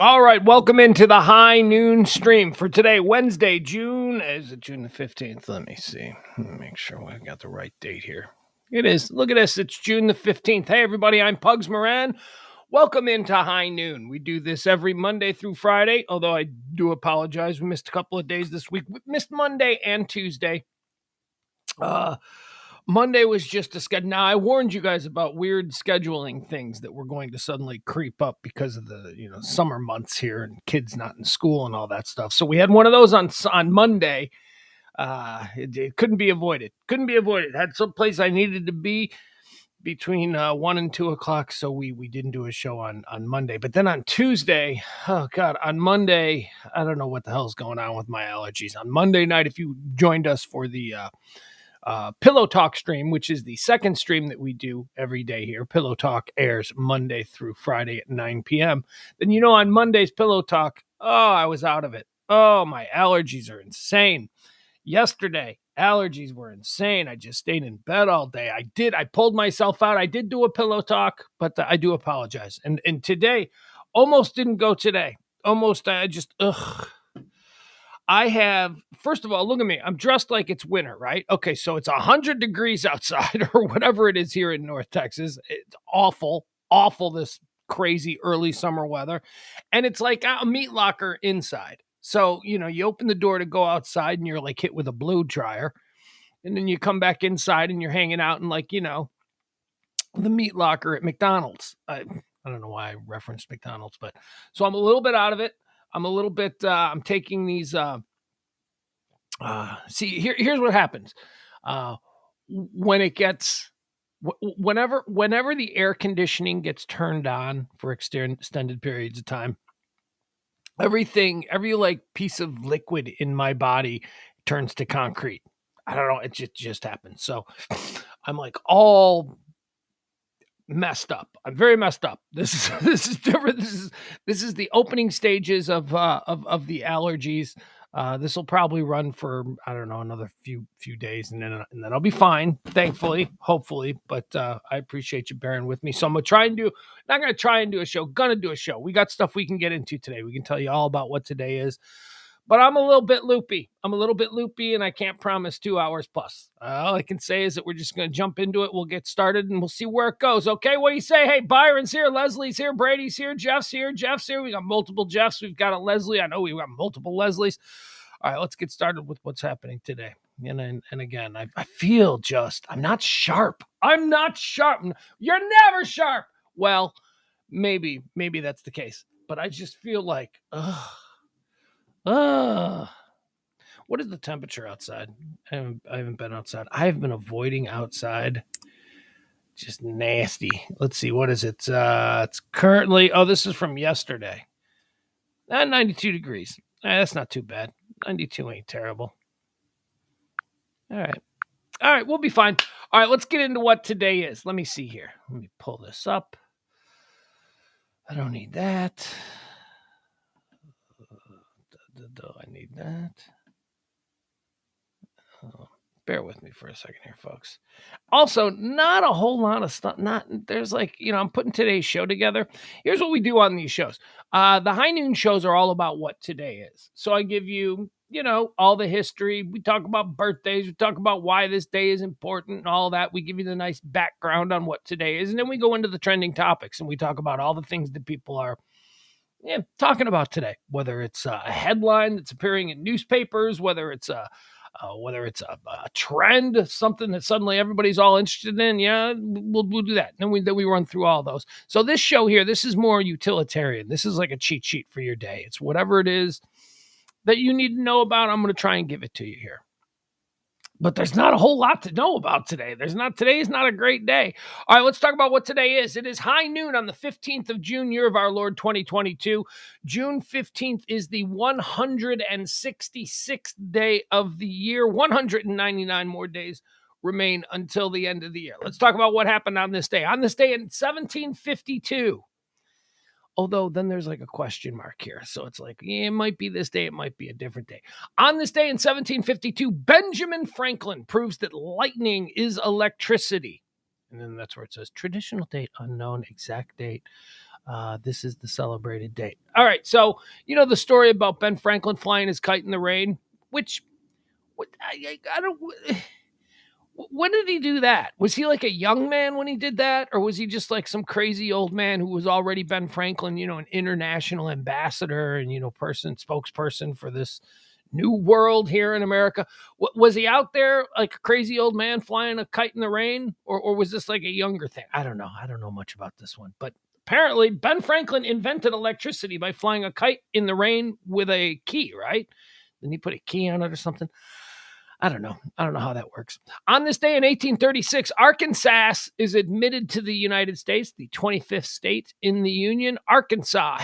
All right, welcome into the high noon stream for today, Wednesday, is it June the 15th? Let me see. Let me make sure we got the right date here. It is. Look at this. It's June the 15th. Hey, everybody, I'm Pugs Moran. Welcome into high noon. We do this every Monday through Friday, although I do apologize. We missed a couple of days this week. We missed Monday and Tuesday. Monday was just a schedule. Now, I warned you guys about weird scheduling things that were going to suddenly creep up because of the summer months here and kids not in school and all that stuff. So we had one of those on Monday. It couldn't be avoided. Had some place I needed to be between 1 and 2 o'clock, so we didn't do a show on Monday. But then on Tuesday, oh God, on Monday, I don't know what the hell's going on with my allergies. On Monday night, if you joined us for the Pillow Talk stream, which is the second stream that we do every day here. Pillow Talk airs Monday through Friday at 9 p.m. Then, on Monday's Pillow Talk, I was out of it. Oh, my allergies are insane. Yesterday, allergies were insane. I just stayed in bed all day. I pulled myself out. I did do a Pillow Talk, but I do apologize. And today, almost didn't go today. I have, first of all, look at me. I'm dressed like it's winter, right? Okay, so it's 100 degrees outside or whatever it is here in North Texas. It's awful, this crazy early summer weather. And it's like a meat locker inside. So, you open the door to go outside and you're like hit with a blow dryer. And then you come back inside and you're hanging out in the meat locker at McDonald's. I don't know why I referenced McDonald's, but so I'm a little bit out of it. I'm taking these, here's what happens. Whenever the air conditioning gets turned on for extended periods of time, every piece of liquid in my body turns to concrete. I don't know. It just happens. So I'm like all messed up. I'm very messed up. This is different. This is the opening stages of the allergies. This will probably run for, I don't know, another few days, and then I'll be fine, thankfully, hopefully. But I appreciate you bearing with me. So I'm not going to try and do a show. Gonna do a show. We got stuff we can get into today. We can tell you all about what today is. But I'm a little bit loopy. And I can't promise 2 hours plus. All I can say is that we're just going to jump into it. We'll get started, and we'll see where it goes. Okay, what do you say? Hey, Byron's here, Leslie's here, Brady's here, Jeff's here. We got multiple Jeffs. We've got a Leslie. I know we've got multiple Leslies. All right, let's get started with what's happening today. And again, I feel I'm not sharp. You're never sharp. Well, maybe that's the case. But I just feel like, what is the temperature outside? I haven't been outside. I've been avoiding outside. Just nasty. Let's see. What is it? It's currently, this is from yesterday. 92 degrees. That's not too bad. 92 ain't terrible. All right. We'll be fine. All right. Let's get into what today is. Let me see here. Let me pull this up. I don't need that. I need that. Bear with me for a second here, folks. Also, not a whole lot of stuff. There's I'm putting today's show together. Here's what we do on these shows. The high noon shows are all about what today is. So I give you, all the history. We talk about birthdays. We talk about why this day is important and all that. We give you the nice background on what today is. And then we go into the trending topics and we talk about all the things that people are talking about today, whether it's a headline that's appearing in newspapers, whether it's a trend, something that suddenly everybody's all interested in. Yeah, we'll do that. Then we run through all those. So this show here, this is more utilitarian. This is like a cheat sheet for your day. It's whatever it is that you need to know about. I'm going to try and give it to you here. But there's not a whole lot to know about today. Today is not a great day. All right, let's talk about what today is. It is high noon on the 15th of June, year of our Lord 2022. June 15th is the 166th day of the year. 199 more days remain until the end of the year. Let's talk about what happened on this day. On this day in 1752. Although then there's like a question mark here. So it's like, it might be this day. It might be a different day. On this day in 1752, Benjamin Franklin proves that lightning is electricity. And then that's where it says traditional date unknown, exact date This is the celebrated date. All right, so you know the story about Ben Franklin flying his kite in the rain, which I don't. When did he do that? Was he like a young man when he did that? Or was he just like some crazy old man who was already Ben Franklin, you know, an international ambassador and, you know, spokesperson for this new world here in America? Was he out there like a crazy old man flying a kite in the rain? Or was this like a younger thing? I don't know. I don't know much about this one. But apparently, Ben Franklin invented electricity by flying a kite in the rain with a key, right? Then he put a key on it or something. I don't know. I don't know how that works. On this day in 1836, Arkansas is admitted to the United States, the 25th state in the Union. Arkansas.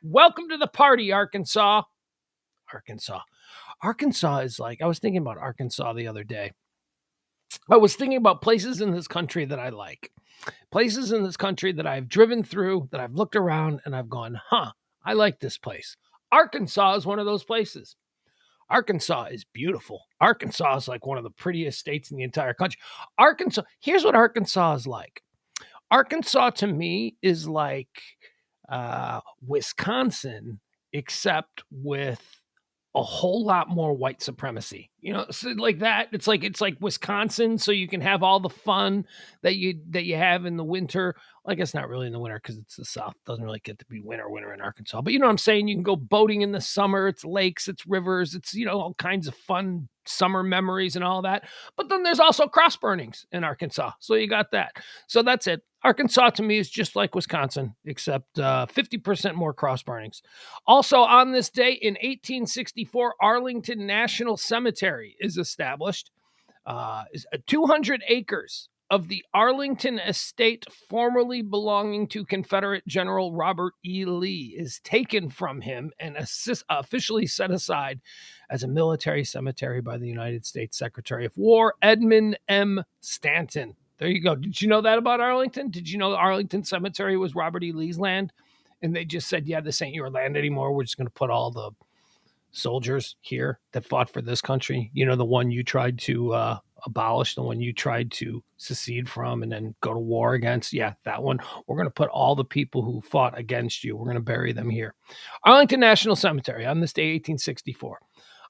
Welcome to the party, Arkansas. Arkansas is like, I was thinking about Arkansas the other day. I was thinking about places in this country that I like. Places in this country that I've driven through, that I've looked around and I've gone, I like this place. Arkansas is one of those places. Arkansas is beautiful. Arkansas is like one of the prettiest states in the entire country. Arkansas, here's what Arkansas is like. Arkansas to me is like Wisconsin, except with a whole lot more white supremacy. You know, so like that. It's like Wisconsin, so you can have all the fun that you have in the winter. Well, I guess not really in the winter because it's the South. It doesn't really get to be winter in Arkansas. But you know what I'm saying? You can go boating in the summer. It's lakes, it's rivers, it's, you know, all kinds of fun summer memories and all that. But then there's also cross burnings in Arkansas. So you got that. So that's it. Arkansas to me is just like Wisconsin, except 50% more cross burnings. Also on this day in 1864, Arlington National Cemetery is established. 200 acres of the Arlington estate formerly belonging to Confederate General Robert E. Lee is taken from him and officially set aside as a military cemetery by the United States Secretary of War, Edmund M. Stanton. There you go. Did you know that about Arlington? Did you know the Arlington Cemetery was Robert E. Lee's land? And they just said, yeah, this ain't your land anymore. We're just going to put all the soldiers here that fought for this country. You know, the one you tried to abolish, the one you tried to secede from and then go to war against. Yeah, that one. We're going to put all the people who fought against you. We're going to bury them here. Arlington National Cemetery on this day, 1864.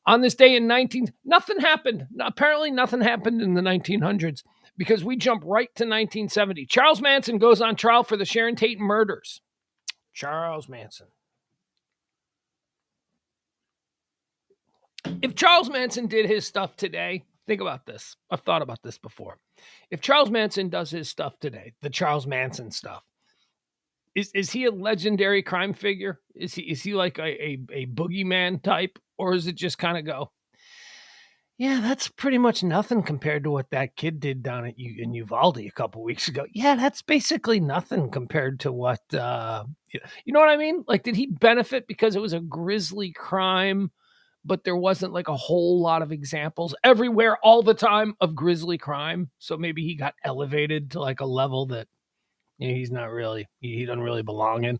On this day in nothing happened. Apparently nothing happened in the 1900s because we jump right to 1970. Charles Manson goes on trial for the Sharon Tate murders. Charles Manson. If Charles Manson did his stuff today, think about this. I've thought about this before. If Charles Manson does his stuff today, the Charles Manson stuff, is he a legendary crime figure? Is he like a boogeyman type? Or is it just kind of go, yeah, that's pretty much nothing compared to what that kid did down in Uvalde a couple weeks ago. Yeah, that's basically nothing compared to what, you know what I mean? Like, did he benefit because it was a grisly crime, but there wasn't like a whole lot of examples everywhere all the time of grisly crime? So maybe he got elevated to like a level that, you know, he's not really, he doesn't really belong in.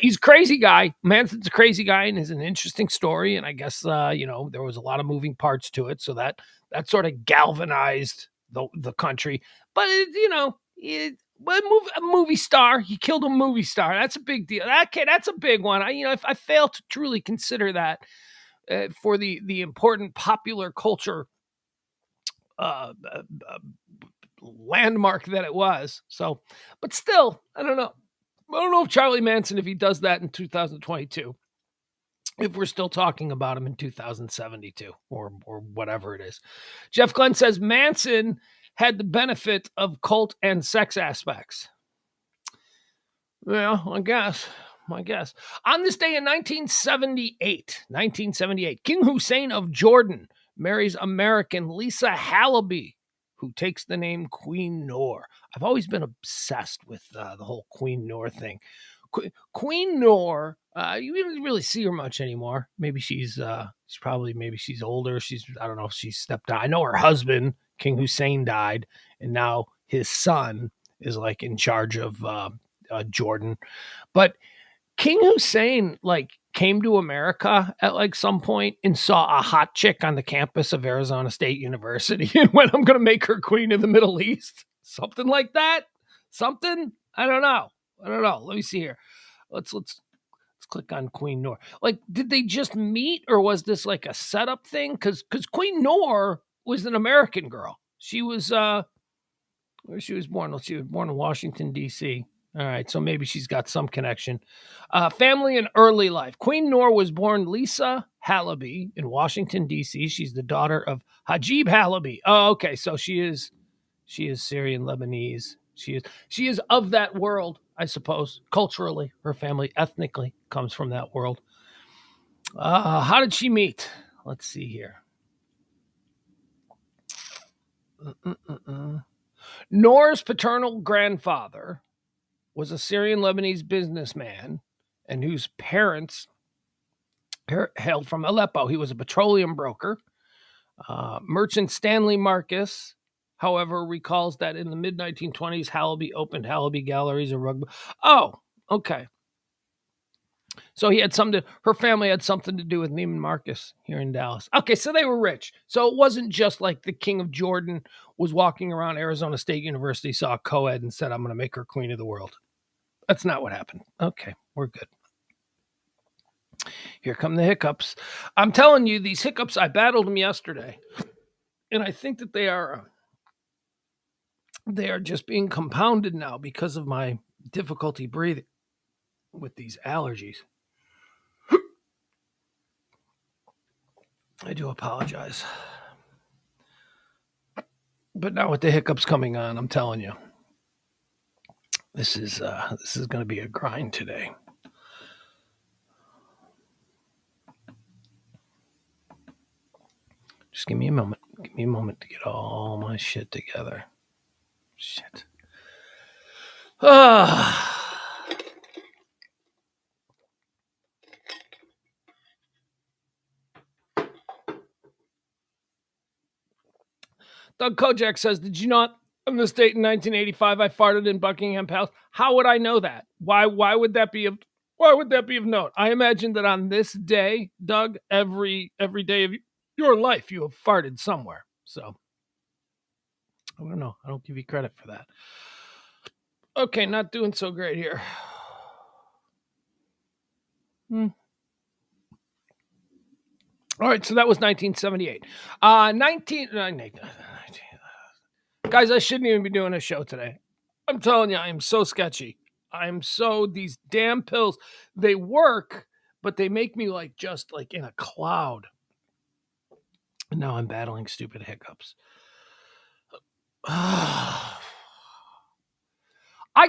He's a crazy guy. Manson's a crazy guy and is an interesting story. And I guess, you know, there was a lot of moving parts to it. So that sort of galvanized the country. But, you know, a movie star, he killed a movie star. That's a big deal. That's a big one. I fail to truly consider that for the important popular culture landmark that it was. So, but still, I don't know. I don't know if Charlie Manson, if he does that in 2022, if we're still talking about him in 2072 or whatever it is. Jeff Glenn says Manson had the benefit of cult and sex aspects. Well, I guess. On this day in 1978, King Hussein of Jordan marries American Lisa Halaby, who takes the name Queen Noor. I've always been obsessed with the whole Queen Noor thing. Queen Noor, you don't really see her much anymore. Maybe she's older. I don't know if she's stepped down. I know her husband, King Hussein, died, and now his son is like in charge of Jordan. But King Hussein like came to America at like some point and saw a hot chick on the campus of Arizona State University and went, I'm going to make her queen of the Middle East. Something like that. Something. I don't know. I don't know. Let me see here. Let's click on Queen Noor. Like, did they just meet, or was this like a setup thing? Because Queen Noor was an American girl. She was where she was born. She was born in Washington D.C. All right, so maybe she's got some connection. Family and early life. Queen Noor was born Lisa Halaby in Washington D.C. She's the daughter of Hajib Halaby. Oh, okay, so she is Syrian Lebanese. She is of that world, I suppose. Culturally, her family ethnically comes from that world. How did she meet? Let's see here. Noor's paternal grandfather was a Syrian Lebanese businessman and whose parents hailed from Aleppo. He was a petroleum broker. Merchant Stanley Marcus, however, recalls that in the mid 1920s, Halaby opened Halaby Galleries of Rugby. Oh, okay. So her family had something to do with Neiman Marcus here in Dallas. Okay, so they were rich. So it wasn't just like the king of Jordan was walking around Arizona State University, saw a co-ed and said, I'm going to make her queen of the world. That's not what happened. Okay, we're good. Here come the hiccups. I'm telling you, these hiccups, I battled them yesterday. And I think that they are just being compounded now because of my difficulty breathing with these allergies. I do apologize. But now with the hiccups coming on, I'm telling you, this is going to be a grind today. Just give me a moment. Give me a moment to get all my shit together. Shit. Doug Kojak says, did you not on this date in 1985 I farted in Buckingham Palace? How would I know that? Why would that be of note? I imagine that on this day, Doug, every day of your life you have farted somewhere. So I don't know. I don't give you credit for that. Okay, not doing so great here. All right, so that was 1978. 19 Guys, I shouldn't even be doing a show today. I'm telling you, I am so sketchy. These damn pills, they work, but they make me just in a cloud. And now I'm battling stupid hiccups. I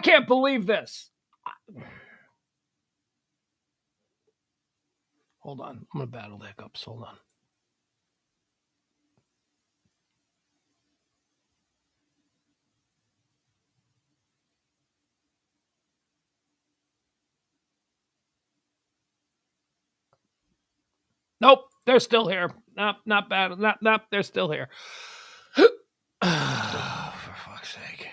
can't believe this. Hold on. I'm going to battle the hiccups. Hold on. Nope, they're still here. Nope, not bad. Nope, they're still here. For fuck's sake.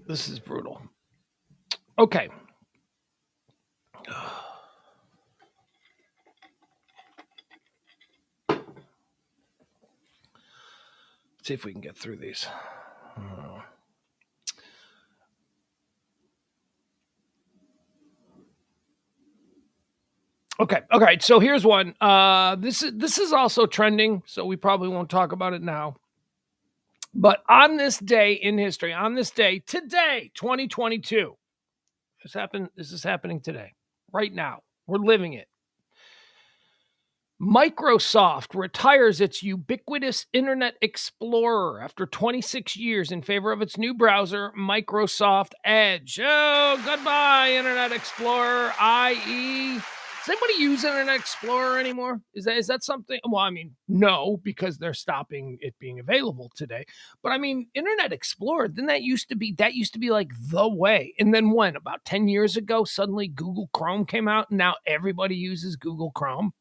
This is brutal. Okay. Let's see if we can get through these. Okay. All right. So here's one. This is also trending, so we probably won't talk about it now. But on this day in history, on this day today, 2022, this is happening today, right now. We're living it. Microsoft retires its ubiquitous Internet Explorer after 26 years in favor of its new browser, Microsoft Edge. Oh, goodbye, Internet Explorer, IE. Does anybody use Internet Explorer anymore? Is that something? Well, I mean, no, because they're stopping it being available today. But I mean, Internet Explorer, then that used to be like the way. And then when, about 10 years ago, suddenly Google Chrome came out, and now everybody uses Google Chrome.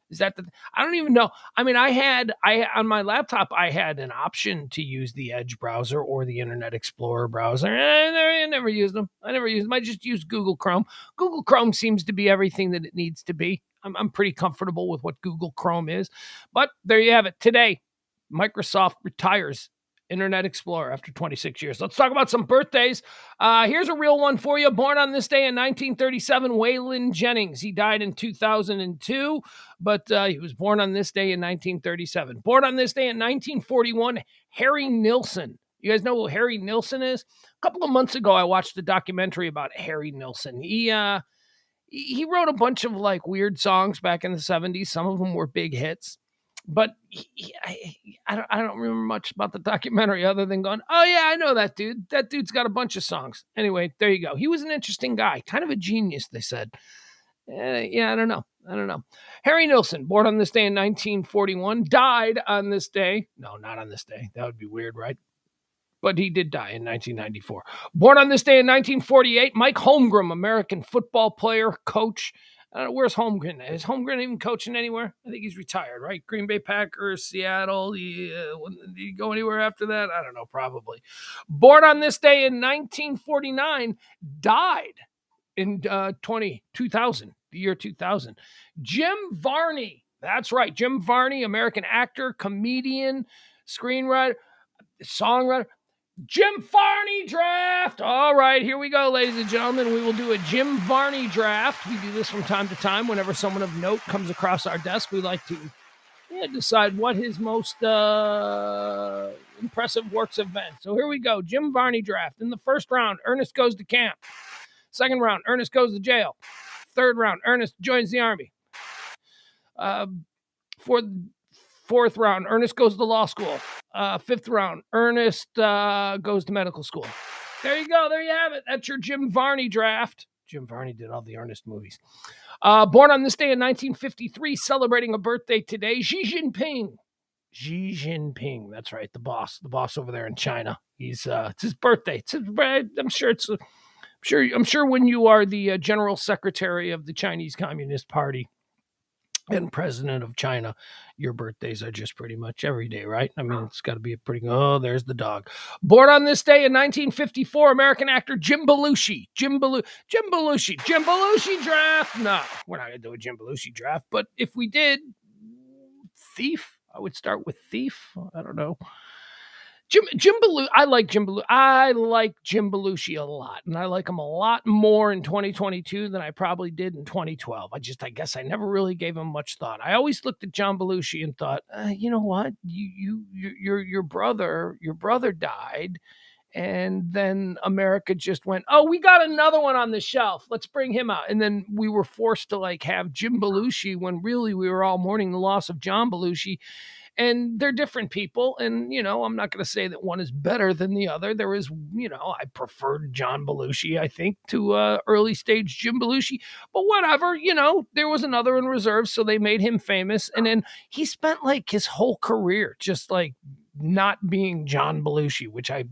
Is that I don't even know. I mean, I on my laptop I had an option to use the Edge browser or the Internet Explorer browser. I never used them. I just used Google Chrome. Google Chrome seems to be everything that it needs to be. I'm pretty comfortable with what Google Chrome is. But there you have it. Today, Microsoft retires Internet Explorer after 26 years. Let's talk about some birthdays. Here's a real one for you. Born on this day in 1937, Waylon Jennings. He died in 2002, but he was born on this day in 1937. Born on this day in 1941, Harry Nilsson. You guys know who Harry Nilsson is? A couple of months ago, I watched a documentary about Harry Nilsson. He wrote a bunch of like weird songs back in the 70s. Some of them were big hits. But I don't remember much about the documentary other than going, oh, yeah, I know that dude. That dude's got a bunch of songs. Anyway, there you go. He was an interesting guy, kind of a genius, they said. Yeah, I don't know. Harry Nilsson, born on this day in 1941, died on this day. No, not on this day. That would be weird, right? But he did die in 1994. Born on this day in 1948, Mike Holmgren, American football player, coach. Where's Holmgren? Is Holmgren even coaching anywhere? I think he's retired, right? Green Bay Packers, Seattle. Did he go anywhere after that? I don't know, probably. Born on this day in 1949, died in 2000, the year 2000. Jim Varney. That's right. Jim Varney, American actor, comedian, screenwriter, songwriter. Jim Varney draft. All right, here we go, ladies and gentlemen. We will do a Jim Varney draft. We do this from time to time. Whenever someone of note comes across our desk, we like to decide what his most impressive works have been. So here we go. Jim Varney draft. In the first round, Ernest goes to camp. Second round, Ernest goes to jail. Third round, Ernest joins the Army. Fourth round, Ernest goes to law school. Fifth round, Ernest goes to medical school. There you go. There you have it. That's your Jim Varney draft. Jim Varney did all the Ernest movies. Born on this day in 1953, celebrating a birthday today, Xi Jinping. Xi Jinping. That's right. The boss over there in China. It's his birthday. I'm sure when you are the general secretary of the Chinese Communist Party and president of China, your birthdays are just pretty much every day, right? I mean, it's got to be a pretty... Oh, there's the dog. Born on this day in 1954, American actor Jim Belushi. Jim Belushi draft. No, we're not going to do a Jim Belushi draft, but if we did, Thief. I would start with Thief. I don't know. Jim Belushi. I like Jim Belushi a lot, and I like him a lot more in 2022 than I probably did in 2012. I guess I never really gave him much thought. I always looked at John Belushi and thought, you know what, your brother died, and then America just went, oh, we got another one on the shelf. Let's bring him out, and then we were forced to like have Jim Belushi when really we were all mourning the loss of John Belushi. And they're different people. And, I'm not going to say that one is better than the other. There is, I preferred John Belushi, I think, to early stage Jim Belushi. But whatever, there was another in reserve. So they made him famous. And then he spent like his whole career just like not being John Belushi, which I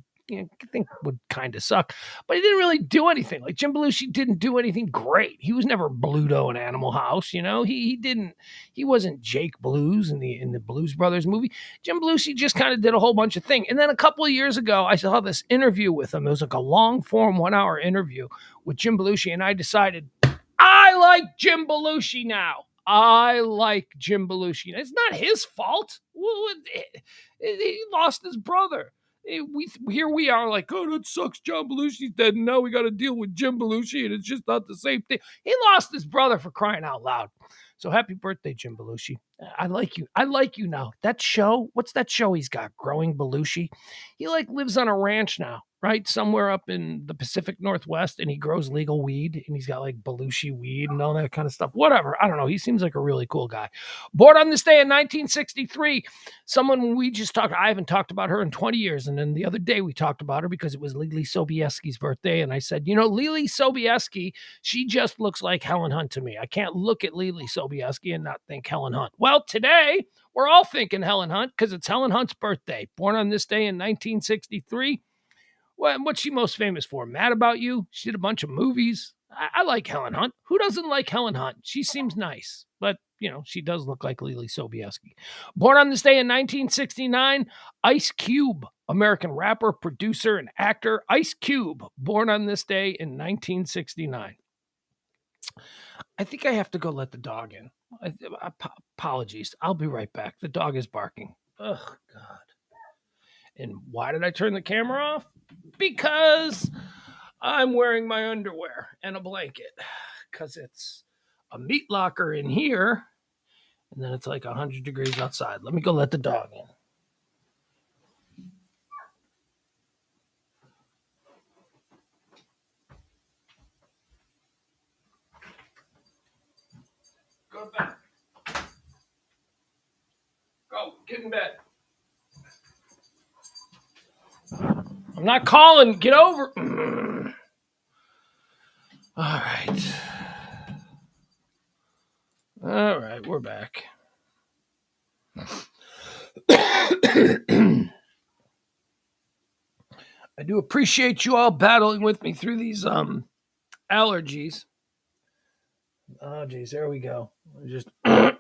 think would kind of suck, but he didn't really do anything. Like Jim Belushi didn't do anything great. He was never Bluto in Animal House, he wasn't Jake Blues in the Blues Brothers movie. Jim Belushi just kind of did a whole bunch of things. And then a couple of years ago, I saw this interview with him. It was like a long form 1 hour interview with Jim Belushi. And I decided I like Jim Belushi now. I like Jim Belushi. It's not his fault. He lost his brother. Here we are like, oh, that sucks. John Belushi's dead, and now we got to deal with Jim Belushi, and it's just not the same thing. He lost his brother, for crying out loud. So happy birthday, Jim Belushi. I like you. I like you now. That show, what's that show he's got? Growing Belushi. He like lives on a ranch now, right? Somewhere up in the Pacific Northwest, and he grows legal weed, and he's got like Belushi weed and all that kind of stuff. Whatever. I don't know. He seems like a really cool guy. Born on this day in 1963, someone we just talked, I haven't talked about her in 20 years. And then the other day we talked about her because it was Lily Sobieski's birthday. And I said, Lily Sobieski, she just looks like Helen Hunt to me. I can't look at Lily Sobieski and not think Helen Hunt. Well, today we're all thinking Helen Hunt because it's Helen Hunt's birthday. Born on this day in 1963. What's she most famous for? Mad About You? She did a bunch of movies. I like Helen Hunt. Who doesn't like Helen Hunt? She seems nice. But, she does look like Lily Sobieski. Born on this day in 1969, Ice Cube, American rapper, producer, and actor. Ice Cube, born on this day in 1969. I think I have to go let the dog in. Apologies. I'll be right back. The dog is barking. Oh, God. And why did I turn the camera off? Because I'm wearing my underwear and a blanket. Because it's a meat locker in here. And then it's like 100 degrees outside. Let me go let the dog in. Go to bed. Go, get in bed. I'm not calling. Get over. All right. All right, we're back. I do appreciate you all battling with me through these allergies. Oh, geez, there we go. Just I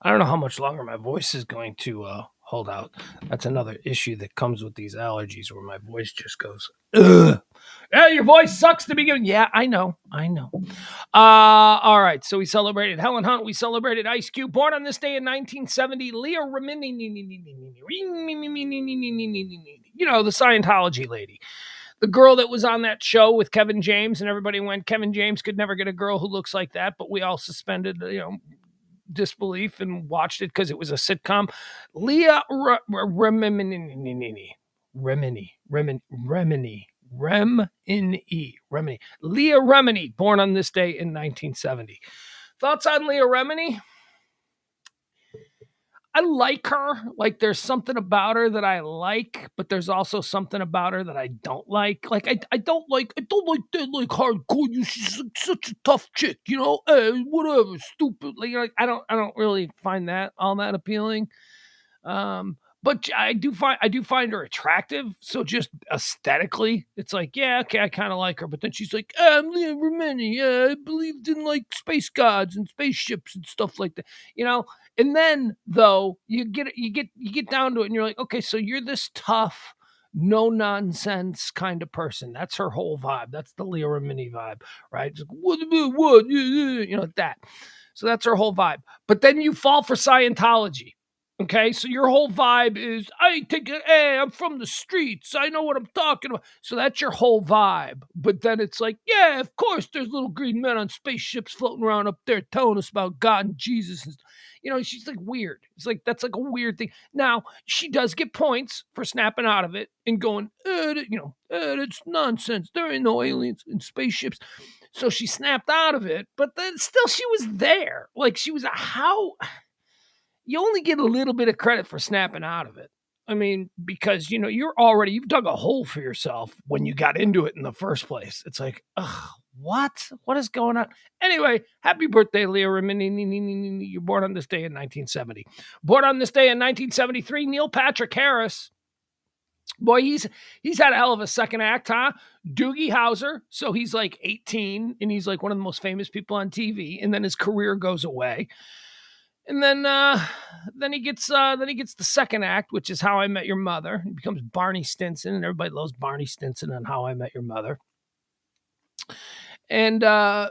don't know how much longer my voice is going to hold out. That's another issue that comes with these allergies, where my voice just goes, ugh. Yeah, your voice sucks to begin. Yeah, I know. All right, so we celebrated Helen Hunt. We celebrated Ice Cube. Born on this day in 1970, Leah Remini. The Scientology lady. The girl that was on that show with Kevin James, and everybody went, Kevin James could never get a girl who looks like that, but we all suspended, disbelief and watched it because it was a sitcom. Leah Remini. Leah Remini, born on this day in 1970. Thoughts on Leah Remini? I like her. Like, there's something about her that I like, but there's also something about her that I don't like. Like, I don't like that, like, hardcore. She's like such a tough chick, whatever, stupid. Like, I don't really find that all that appealing. But I do find her attractive. So just aesthetically, it's like, yeah, okay, I kind of like her. But then she's like, I'm Leah Remini. Yeah, I believed in like space gods and spaceships and stuff like that. And then though you get down to it, and you're like, okay, so you're this tough, no nonsense kind of person. That's her whole vibe. That's the Leah Remini vibe, right? Just, what, that. So that's her whole vibe. But then you fall for Scientology. Okay, so your whole vibe is, I'm from the streets. I know what I'm talking about. So that's your whole vibe. But then it's like, yeah, of course, there's little green men on spaceships floating around up there telling us about God and Jesus. And she's like weird. It's like, that's like a weird thing. Now, she does get points for snapping out of it and going, it's nonsense. There ain't no aliens in spaceships. So she snapped out of it, but then still she was there. Like, she was you only get a little bit of credit for snapping out of it. I mean, because, you've dug a hole for yourself when you got into it in the first place. It's like, what? What is going on? Anyway, happy birthday, Leah Remini. You're born on this day in 1970. Born on this day in 1973, Neil Patrick Harris. Boy, he's had a hell of a second act, huh? Doogie Howser. So he's like 18, and he's like one of the most famous people on TV, and then his career goes away. And then he gets the second act, which is How I Met Your Mother. He becomes Barney Stinson, and everybody loves Barney Stinson on How I Met Your Mother. And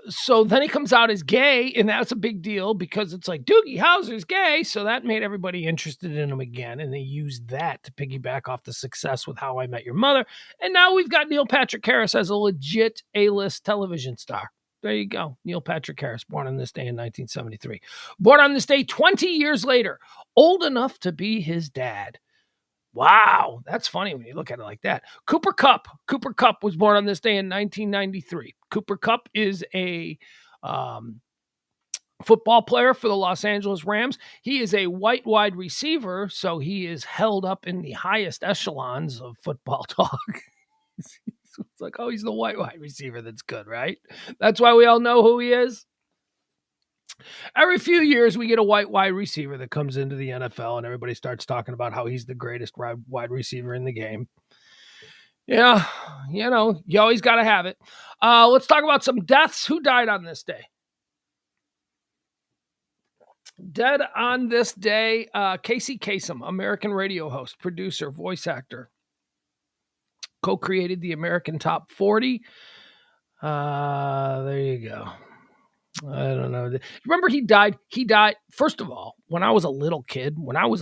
so then he comes out as gay, and that's a big deal because it's like, Doogie Howser's gay, so that made everybody interested in him again, and they used that to piggyback off the success with How I Met Your Mother. And now we've got Neil Patrick Harris as a legit A-list television star. There you go. Neil Patrick Harris, born on this day in 1973. Born on this day 20 years later, old enough to be his dad. Wow, that's funny when you look at it like that. Cooper Kupp. Cooper Kupp was born on this day in 1993. Cooper Kupp is a football player for the Los Angeles Rams. He is a white wide receiver, so he is held up in the highest echelons of football talk. It's like, he's the white wide receiver that's good, right? That's why we all know who he is. Every few years, we get a white wide receiver that comes into the NFL, and everybody starts talking about how he's the greatest wide receiver in the game. Yeah, you always got to have it. Let's talk about some deaths. Who died on this day? Dead on this day, Casey Kasem, American radio host, producer, voice actor, co-created the American Top 40. There you go. I don't know. Remember he died? He died, first of all, when I was a little kid, when I was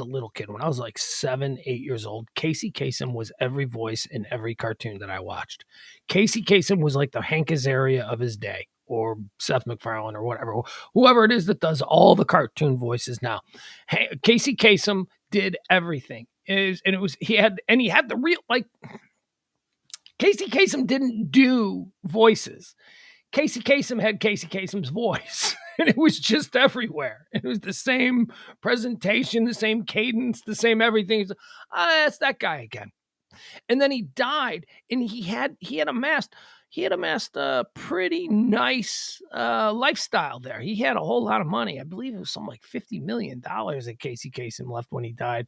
like 7, 8 years old, Casey Kasem was every voice in every cartoon that I watched. Casey Kasem was like the Hank Azaria of his day, or Seth MacFarlane, or whatever, whoever it is that does all the cartoon voices now. Casey Kasem did everything. He had the real, like, Casey Kasem didn't do voices. Casey Kasem had Casey Kasem's voice, and it was just everywhere. It was the same presentation, the same cadence, the same everything. That's that guy again. And then he died, and he had amassed a pretty nice lifestyle there. He had a whole lot of money. I believe it was something like $50 million that Casey Kasem left when he died.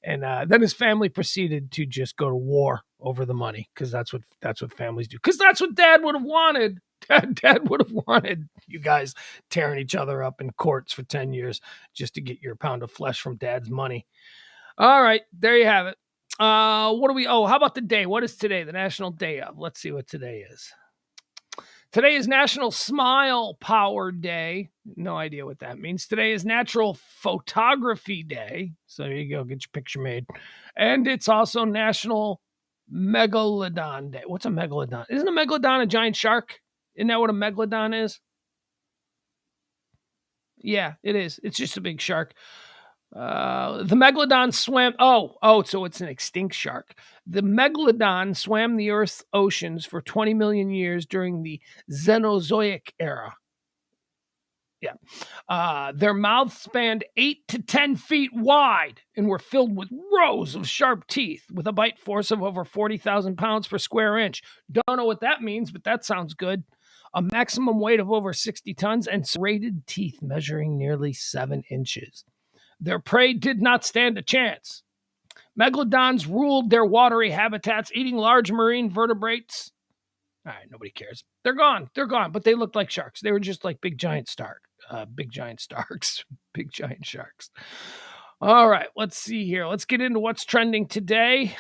And then his family proceeded to just go to war over the money, because that's what families do. Because that's what Dad would have wanted. Dad would have wanted you guys tearing each other up in courts for 10 years just to get your pound of flesh from Dad's money. All right, there you have it. How about the day? What is today? The national day of. Let's see what today is. Today is National Smile Power Day. No idea what that means. Today is Natural Photography Day. So there you go, get your picture made. And it's also National Megalodon Day. What's a megalodon? Isn't a megalodon a giant shark? Isn't that what a megalodon is? Yeah, it is. It's just a big shark. The megalodon swam. So it's an extinct shark. The megalodon swam the Earth's oceans for 20 million years during the Cenozoic era. Yeah. Their mouths spanned 8 to 10 feet wide and were filled with rows of sharp teeth with a bite force of over 40,000 pounds per square inch. Don't know what that means, but that sounds good. A maximum weight of over 60 tons and serrated teeth measuring nearly 7 inches. Their prey did not stand a chance. Megalodons ruled their watery habitats, eating large marine vertebrates. All right, nobody cares. They're gone. But they looked like sharks. They were just like big giant sharks. All right, let's see here. Let's get into what's trending today.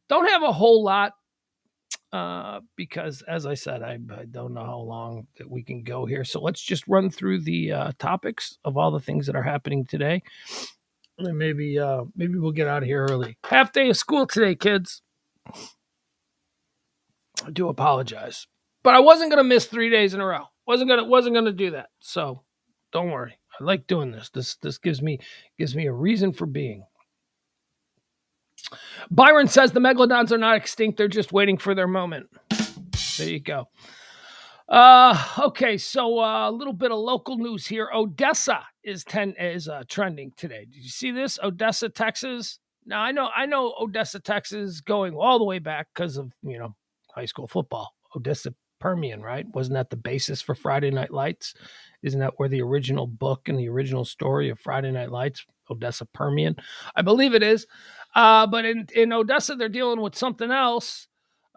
Don't have a whole lot because, as I said, I don't know how long that we can go here. So let's just run through the topics of all the things that are happening today. And maybe we'll get out of here early. Half day of school today, kids. I do apologize, but I wasn't going to miss 3 days in a row. Wasn't going to do that. So don't worry. I like doing this. This gives me a reason for being. Byron says the megalodons are not extinct. They're just waiting for their moment. There you go. Okay, so a little bit of local news here. Odessa is trending today. Did you see this? Odessa, Texas. Now I know Odessa, Texas, going all the way back because of high school football. Odessa Permian, right? Wasn't that the basis for Friday Night Lights? Isn't that where the original book and the original story of Friday Night Lights, Odessa Permian? I believe it is. But in Odessa, they're dealing with something else.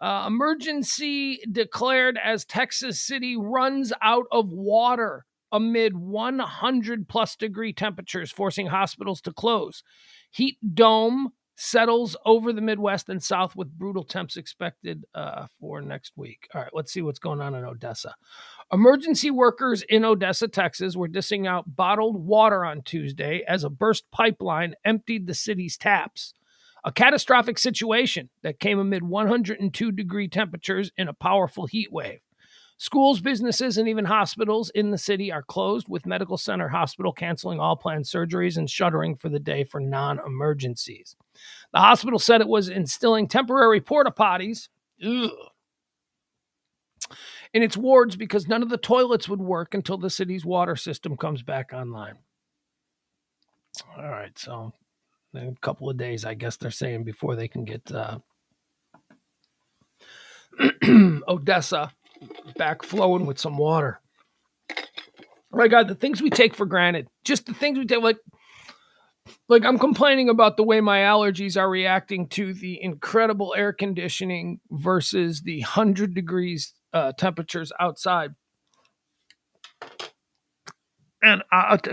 Emergency declared as Texas City runs out of water amid 100 plus degree temperatures, forcing hospitals to close. Heat dome settles over the Midwest and South with brutal temps expected for next week. All right, let's see what's going on in Odessa. Emergency workers in Odessa, Texas, were dishing out bottled water on Tuesday as a burst pipeline emptied the city's taps. A catastrophic situation that came amid 102 degree temperatures in a powerful heat wave. Schools, businesses, and even hospitals in the city are closed, with Medical Center Hospital canceling all planned surgeries and shuttering for the day for non-emergencies. The hospital said it was instilling temporary porta potties in its wards because none of the toilets would work until the city's water system comes back online. All right, so in a couple of days, I guess they're saying, before they can get Odessa back flowing with some water. Oh my God, the things we take for granted, just the things we take, like I'm complaining about the way my allergies are reacting to the incredible air conditioning versus the 100 degrees temperatures outside. And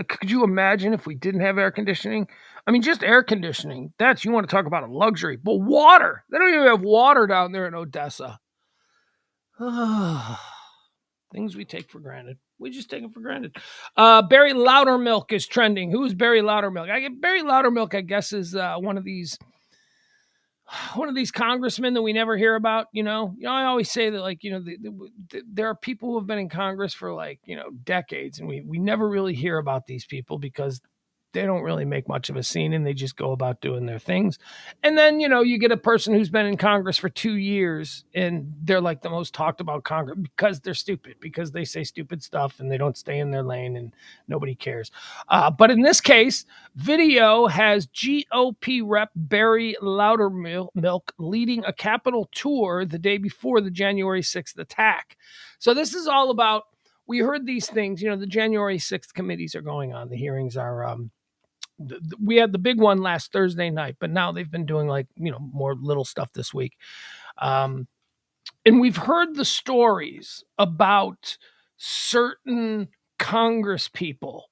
could you imagine if we didn't have air conditioning? I mean, just air conditioning. That's, you want to talk about a luxury. But water. They don't even have water down there in Odessa. Things we take for granted. We just take it for granted. Barry Loudermilk is trending. Who's Barry Loudermilk? Barry Loudermilk, I guess, is one of these congressmen that we never hear about. I always say that, like, there are people who have been in Congress for, like, decades, and we never really hear about these people because they don't really make much of a scene and they just go about doing their things. And then, you get a person who's been in Congress for 2 years and they're like the most talked about Congress because they're stupid, because they say stupid stuff and they don't stay in their lane and nobody cares. But in this case, video has GOP rep Barry Loudermilk leading a Capitol tour the day before the January 6th attack. So this is all about, we heard these things, the January 6th committees are going on. The hearings are, we had the big one last Thursday night, but now they've been doing, like, more little stuff this week. And we've heard the stories about certain Congress people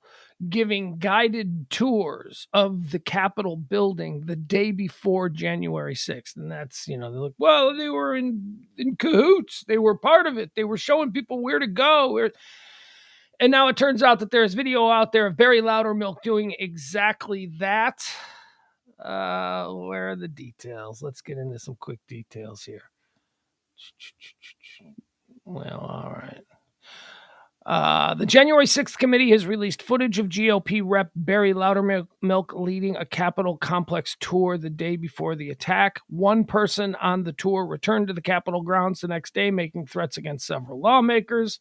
giving guided tours of the Capitol building the day before January 6th. And that's, they're like, well, they were in cahoots. They were part of it. They were showing people where to go. And now it turns out that there's video out there of Barry Loudermilk doing exactly that. Where are the details? Let's get into some quick details here. Well, all right. The January 6th committee has released footage of GOP rep Barry Loudermilk leading a Capitol complex tour the day before the attack. One person on the tour returned to the Capitol grounds the next day, making threats against several lawmakers.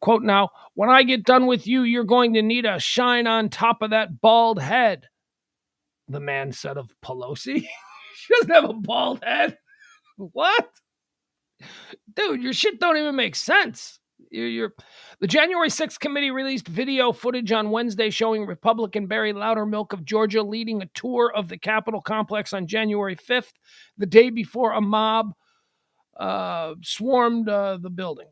Quote now, "When I get done with you, you're going to need a shine on top of that bald head," the man said of Pelosi. She doesn't have a bald head. What? Dude, your shit don't even make sense. The January 6th committee released video footage on Wednesday showing Republican Barry Loudermilk of Georgia leading a tour of the Capitol complex on January 5th, the day before a mob swarmed the building.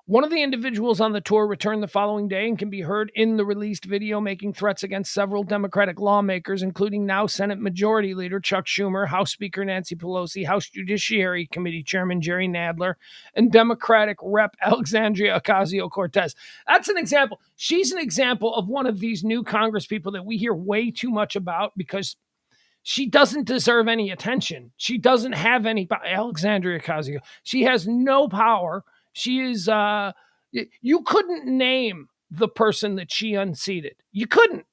One of the individuals on the tour returned the following day and can be heard in the released video making threats against several Democratic lawmakers, including now Senate Majority Leader Chuck Schumer, House Speaker Nancy Pelosi, House Judiciary Committee Chairman Jerry Nadler, and Democratic Rep Alexandria Ocasio-Cortez. That's an example. She's an example of one of these new Congress people that we hear way too much about because she doesn't deserve any attention. She doesn't have any Alexandria Ocasio. She has no power. She is, you couldn't name the person that she unseated. You couldn't.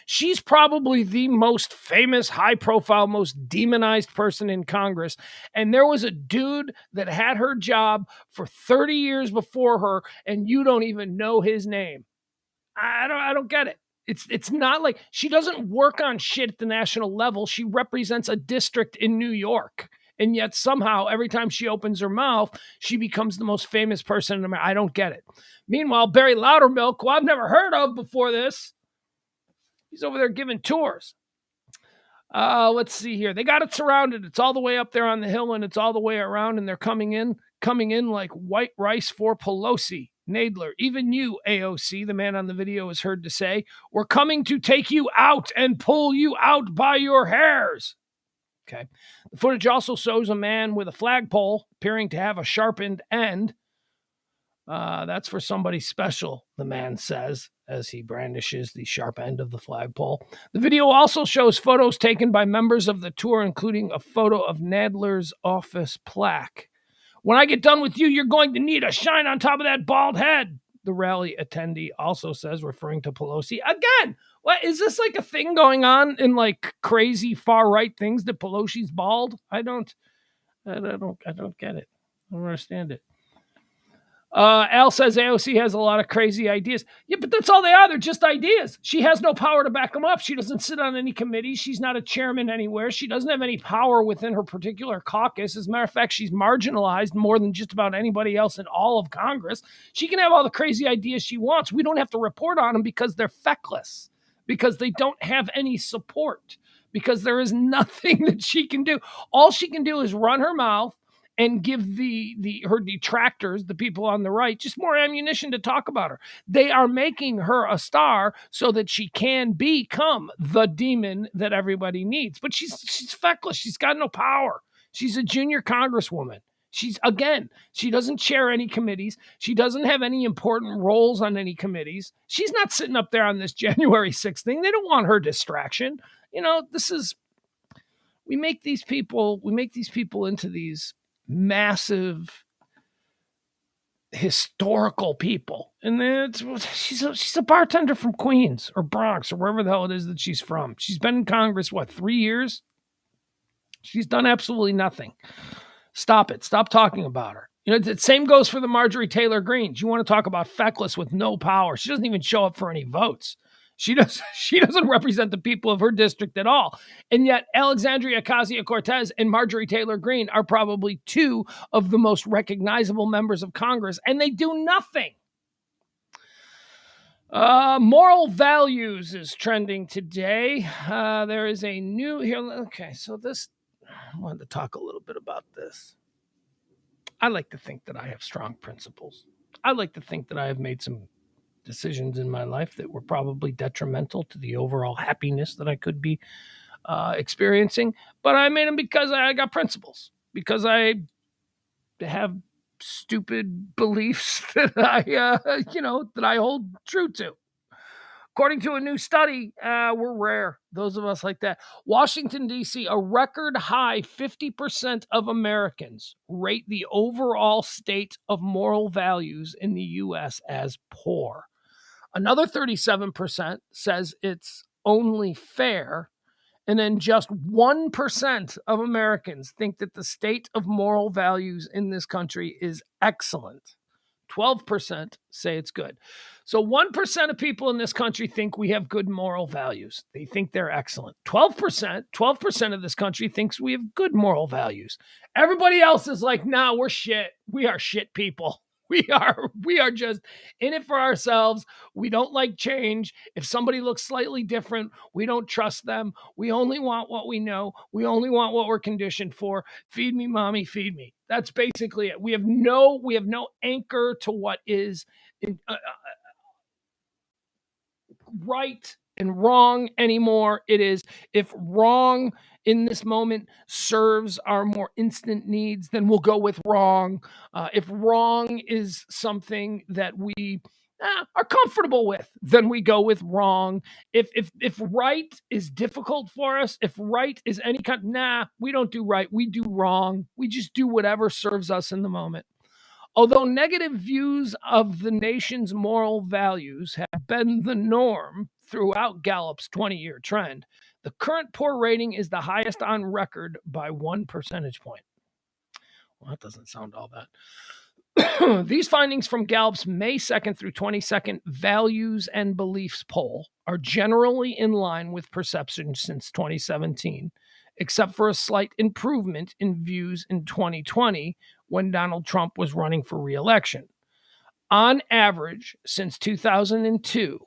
She's probably the most famous, high profile, most demonized person in Congress. And there was a dude that had her job for 30 years before her, and you don't even know his name. I don't get it. It's not like she doesn't work on shit at the national level. She represents a district in New York. And yet somehow every time she opens her mouth, she becomes the most famous person in America. I don't get it. Meanwhile, Barry Loudermilk, who I've never heard of before this, he's over there giving tours. Let's see here. They got it surrounded. It's all the way up there on the hill and it's all the way around, and they're coming in like white rice for Pelosi. Nadler, even you, AOC, the man on the video is heard to say, "We're coming to take you out and pull you out by your hairs." Okay. The footage also shows a man with a flagpole appearing to have a sharpened end. That's for somebody special, the man says, as he brandishes the sharp end of the flagpole. The video also shows photos taken by members of the tour, including a photo of Nadler's office plaque. "When I get done with you, you're going to need a shine on top of that bald head," the rally attendee also says, referring to Pelosi. Again, what is this, like a thing going on in like crazy far right things that Pelosi's bald? I don't get it. I don't understand it. Al says AOC has a lot of crazy ideas. Yeah, but that's all they are. They're just ideas. She has no power to back them up. She doesn't sit on any committee. She's not a chairman anywhere. She doesn't have any power within her particular caucus. As a matter of fact, she's marginalized more than just about anybody else in all of Congress. She can have all the crazy ideas she wants. We don't have to report on them because they're feckless, because they don't have any support, because there is nothing that she can do. All she can do is run her mouth and give her detractors, the people on the right, just more ammunition to talk about her. They are making her a star so that she can become the demon that everybody needs. But she's feckless. She's got no power. She's a junior congresswoman. She doesn't chair any committees. She doesn't have any important roles on any committees. She's not sitting up there on this January 6th thing. They don't want her distraction. We make these people into these massive historical people. And she's a bartender from Queens or Bronx or wherever the hell it is that she's from. She's been in Congress, 3 years? She's done absolutely nothing. Stop it. Stop talking about her. The same goes for the Marjorie Taylor Greene. You want to talk about feckless with no power. She doesn't even show up for any votes. She doesn't represent the people of her district at all. And yet Alexandria Ocasio-Cortez and Marjorie Taylor Greene are probably two of the most recognizable members of Congress, and they do nothing. Moral values is trending today. There is a new here. Okay, so I wanted to talk a little bit about this. I like to think that I have strong principles. I like to think that I have made some decisions in my life that were probably detrimental to the overall happiness that I could be experiencing. But I made them because I got principles, because I have stupid beliefs that I hold true to. According to a new study, we're rare, those of us like that. Washington, D.C., a record high 50% of Americans rate the overall state of moral values in the U.S. as poor. Another 37% says it's only fair. And then just 1% of Americans think that the state of moral values in this country is excellent. 12% say it's good. So 1% of people in this country think we have good moral values. They think they're excellent. 12% of this country thinks we have good moral values. Everybody else is like, nah, we're shit. We are shit people. We are just in it for ourselves. We don't like change. If somebody looks slightly different, we don't trust them. We only want what we know. We only want what we're conditioned for. Feed me, mommy, feed me. That's basically it. We have no anchor to what is right and wrong anymore. It is, if wrong in this moment serves our more instant needs, then we'll go with wrong. If wrong is something that we are comfortable with, then we go with wrong. If right is difficult for us, if right is any kind, we don't do right. We do wrong. We just do whatever serves us in the moment. Although negative views of the nation's moral values have been the norm throughout Gallup's 20-year trend, the current poor rating is the highest on record by 1 percentage point. Well, that doesn't sound all that. These findings from Gallup's May 2nd through 22nd Values and Beliefs poll are generally in line with perception since 2017, except for a slight improvement in views in 2020 when Donald Trump was running for re-election. On average, since 2002,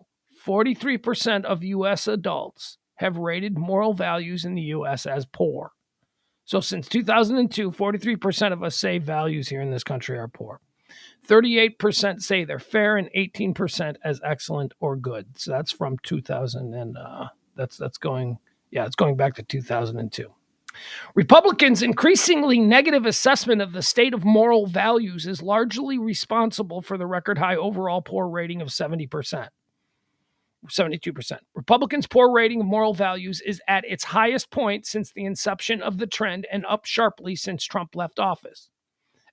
43% of U.S. adults have rated moral values in the U.S. as poor. So since 2002, 43% of us say values here in this country are poor. 38% say they're fair and 18% as excellent or good. So that's from 2000 and it's going back to 2002. Republicans' increasingly negative assessment of the state of moral values is largely responsible for the record high overall poor rating of 70%. 72%. Republicans' poor rating of moral values is at its highest point since the inception of the trend and up sharply since Trump left office.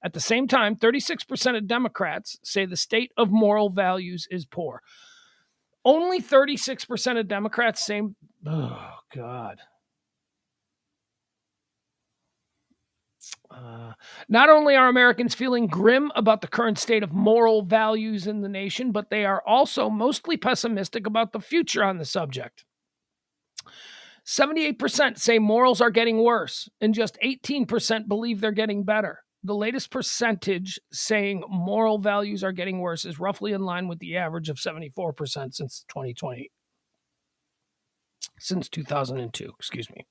At the same time, 36% of Democrats say the state of moral values is poor. Only 36% of Democrats say, oh, God. Not only are Americans feeling grim about the current state of moral values in the nation, but they are also mostly pessimistic about the future on the subject. 78% say morals are getting worse, and just 18% believe they're getting better. The latest percentage saying moral values are getting worse is roughly in line with the average of 74% since 2020. Since 2002, excuse me.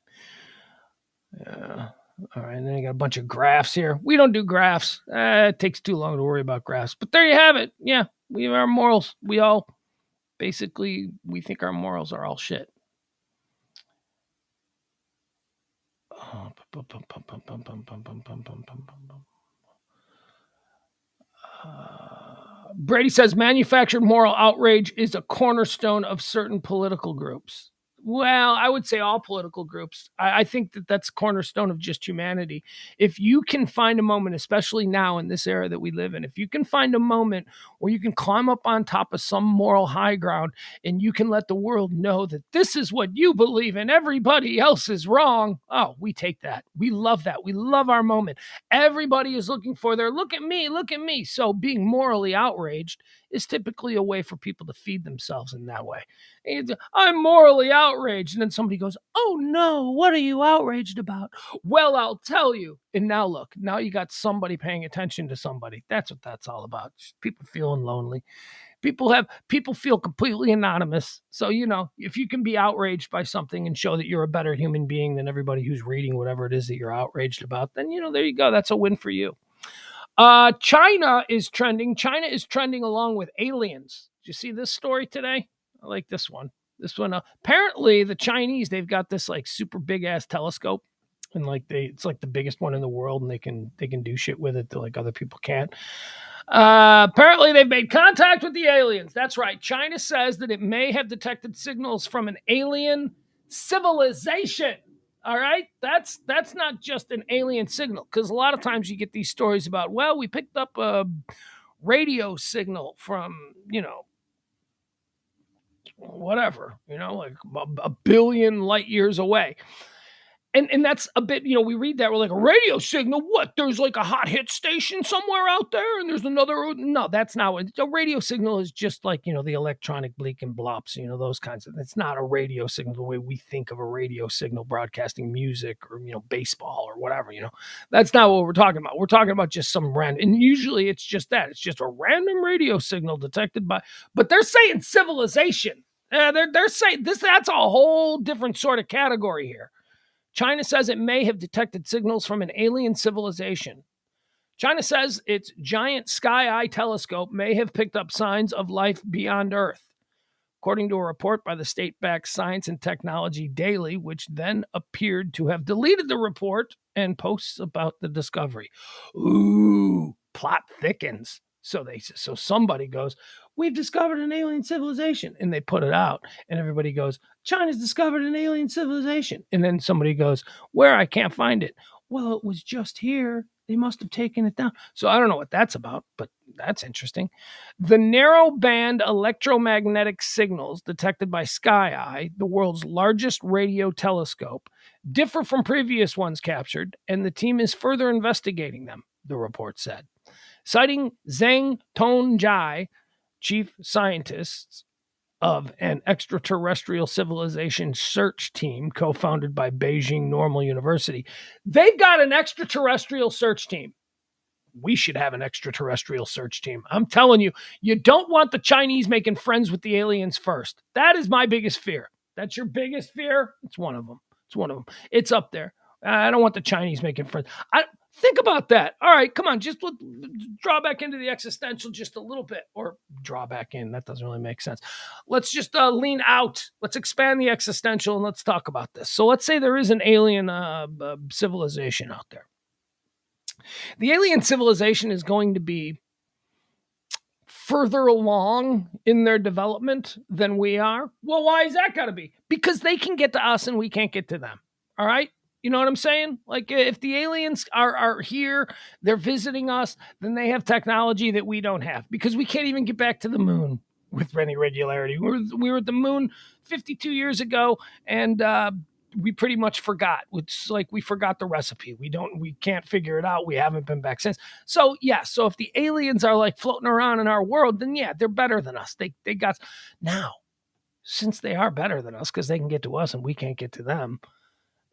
All right, and then I got a bunch of graphs here. We don't do graphs. It takes too long to worry about graphs. But there you have it. Yeah, we have our morals. We all basically we think our morals are all shit. Brady says manufactured moral outrage is a cornerstone of certain political groups. Well, I would say all political groups. I think that that's cornerstone of just humanity. If you can find a moment, especially now in this era that we live in, if you can find a moment where you can climb up on top of some moral high ground and you can let the world know that this is what you believe and everybody else is wrong, oh, we take that. We love that. We love our moment. Everybody is looking for their look at me, look at me. So being morally outraged is typically a way for people to feed themselves in that way. I'm morally outraged. And then somebody goes, oh no, what are you outraged about? Well, I'll tell you. And now look, now you got somebody paying attention to somebody. That's what that's all about. Just people feeling lonely. People feel completely anonymous. So, if you can be outraged by something and show that you're a better human being than everybody who's reading whatever it is that you're outraged about, then, there you go. That's a win for you. China is trending. China is trending along with aliens. Did you see this story today? I like this one. Apparently the Chinese, they've got this like super big ass telescope, and it's like the biggest one in the world, and they can do shit with it that like other people can't. Apparently they've made contact with the aliens. That's right. China says that it may have detected signals from an alien civilization. All right, that's not just an alien signal, because a lot of times you get these stories about, well, we picked up a radio signal from whatever, like a billion light years away. And that's a bit, we read that, we're like, a radio signal? What? There's like a hot hit station somewhere out there, and there's another. No, that's not what a radio signal is. Just like, the electronic bleak and blops, those kinds of. It's not a radio signal the way we think of a radio signal broadcasting music or, baseball or whatever, That's not what we're talking about. We're talking about just some random, and usually it's just that. It's just a random radio signal detected by, but they're saying civilization. They're saying this, that's a whole different sort of category here. China says it may have detected signals from an alien civilization. China says its giant Sky Eye telescope may have picked up signs of life beyond Earth, according to a report by the state-backed Science and Technology Daily, which then appeared to have deleted the report and posts about the discovery. Ooh, plot thickens. So somebody goes, we've discovered an alien civilization, and they put it out, and everybody goes, China's discovered an alien civilization. And then somebody goes, where? I can't find it. Well, it was just here. They must have taken it down. So I don't know what that's about, but that's interesting. The narrow band electromagnetic signals detected by Sky Eye, the world's largest radio telescope, differ from previous ones captured, and the team is further investigating them, the report said. Citing Zheng Tongjai, chief scientist of an extraterrestrial civilization search team co-founded by Beijing Normal University. They've got an extraterrestrial search team. We should have an extraterrestrial search team. I'm telling you, you don't want the Chinese making friends with the aliens first. That is my biggest fear. That's your biggest fear? It's one of them. It's up there. I don't want the Chinese making friends. Think about that. All right, come on, just draw back into the existential just a little bit, or draw back in. That doesn't really make sense. Let's just lean out. Let's expand the existential, and let's talk about this. So let's say there is an alien civilization out there. The alien civilization is going to be further along in their development than we are. Well, why is that got to be? Because they can get to us and we can't get to them. All right? You know what I'm saying? Like, if the aliens are here, they're visiting us, then they have technology that we don't have, because we can't even get back to the moon with any regularity. We were at the moon 52 years ago, and we pretty much forgot. It's like we forgot the recipe. We can't figure it out. We haven't been back since. So yeah. So if the aliens are like floating around in our world, then yeah, they're better than us. They got now, since they are better than us because they can get to us and we can't get to them.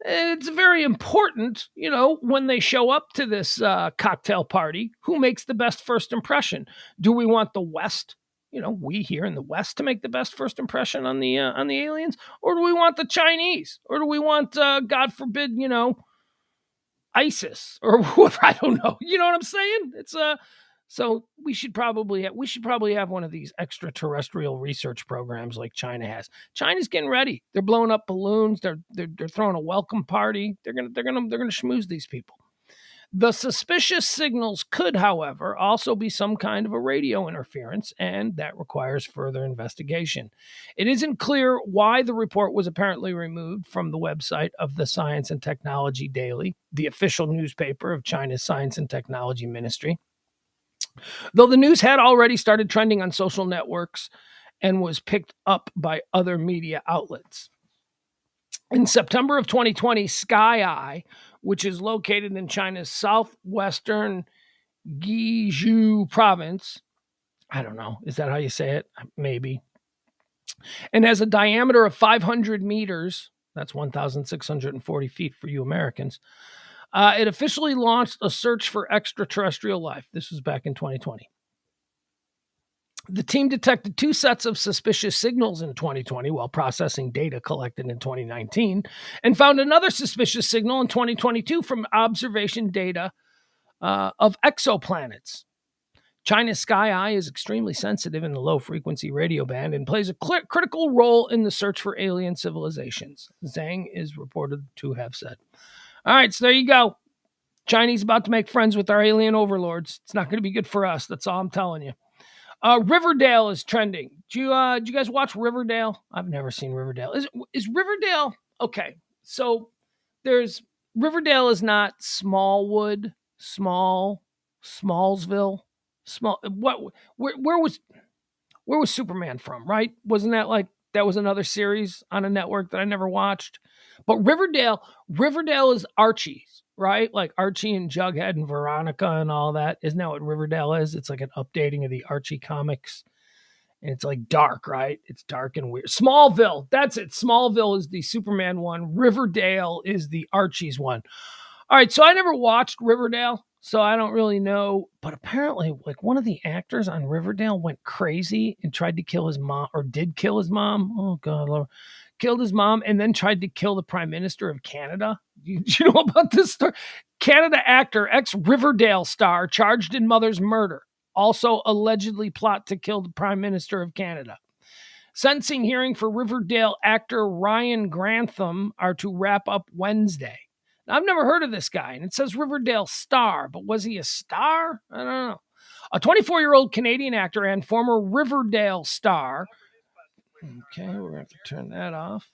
It's very important, when they show up to this cocktail party, who makes the best first impression? Do we want the West? We here in the West to make the best first impression on the aliens, or do we want the Chinese, or do we want, God forbid, ISIS or whatever. I don't know. You know what I'm saying? It's so we should probably have one of these extraterrestrial research programs like China has. China's getting ready. They're blowing up balloons. They're throwing a welcome party. They're gonna schmooze these people. The suspicious signals could, however, also be some kind of a radio interference, and that requires further investigation. It isn't clear why the report was apparently removed from the website of the Science and Technology Daily, the official newspaper of China's Science and Technology Ministry. Though the news had already started trending on social networks and was picked up by other media outlets. In September of 2020, Sky Eye, which is located in China's southwestern Guizhou province, I don't know, is that how you say it? Maybe. And has a diameter of 500 meters, that's 1,640 feet for you Americans. It officially launched a search for extraterrestrial life. This was back in 2020. The team detected 2 sets of suspicious signals in 2020 while processing data collected in 2019, and found another suspicious signal in 2022 from observation data of exoplanets. China's Sky Eye is extremely sensitive in the low-frequency radio band and plays a critical role in the search for alien civilizations, Zhang is reported to have said. All right, so there you go. Chinese about to make friends with our alien overlords. It's not going to be good for us. That's all I'm telling you. Riverdale is trending. Do you guys watch Riverdale? I've never seen Riverdale. Is Riverdale okay? So there's Riverdale is not Smallwood, Smallsville, small. What? Where was Superman from? Right? Wasn't that was another series on a network that I never watched? But Riverdale is Archie's. Right? Like Archie and Jughead and Veronica and all that. Isn't that what Riverdale is? It's like an updating of the Archie comics. And it's like dark, right? It's dark and weird. Smallville. That's it. Smallville is the Superman one. Riverdale is the Archie's one. All right. So I never watched Riverdale, so I don't really know. But apparently, like one of the actors on Riverdale went crazy and tried to kill his mom, or did kill his mom. Oh, God, Lord. Killed his mom and then tried to kill the Prime Minister of Canada. Do you know about this story? Canada actor, ex-Riverdale star, charged in mother's murder. Also allegedly plot to kill the Prime Minister of Canada. Sentencing hearing for Riverdale actor Ryan Grantham are to wrap up Wednesday. Now, I've never heard of this guy, and it says Riverdale star, but was he a star? I don't know. A 24-year-old Canadian actor and former Riverdale star. Okay, we're going to have to turn that off.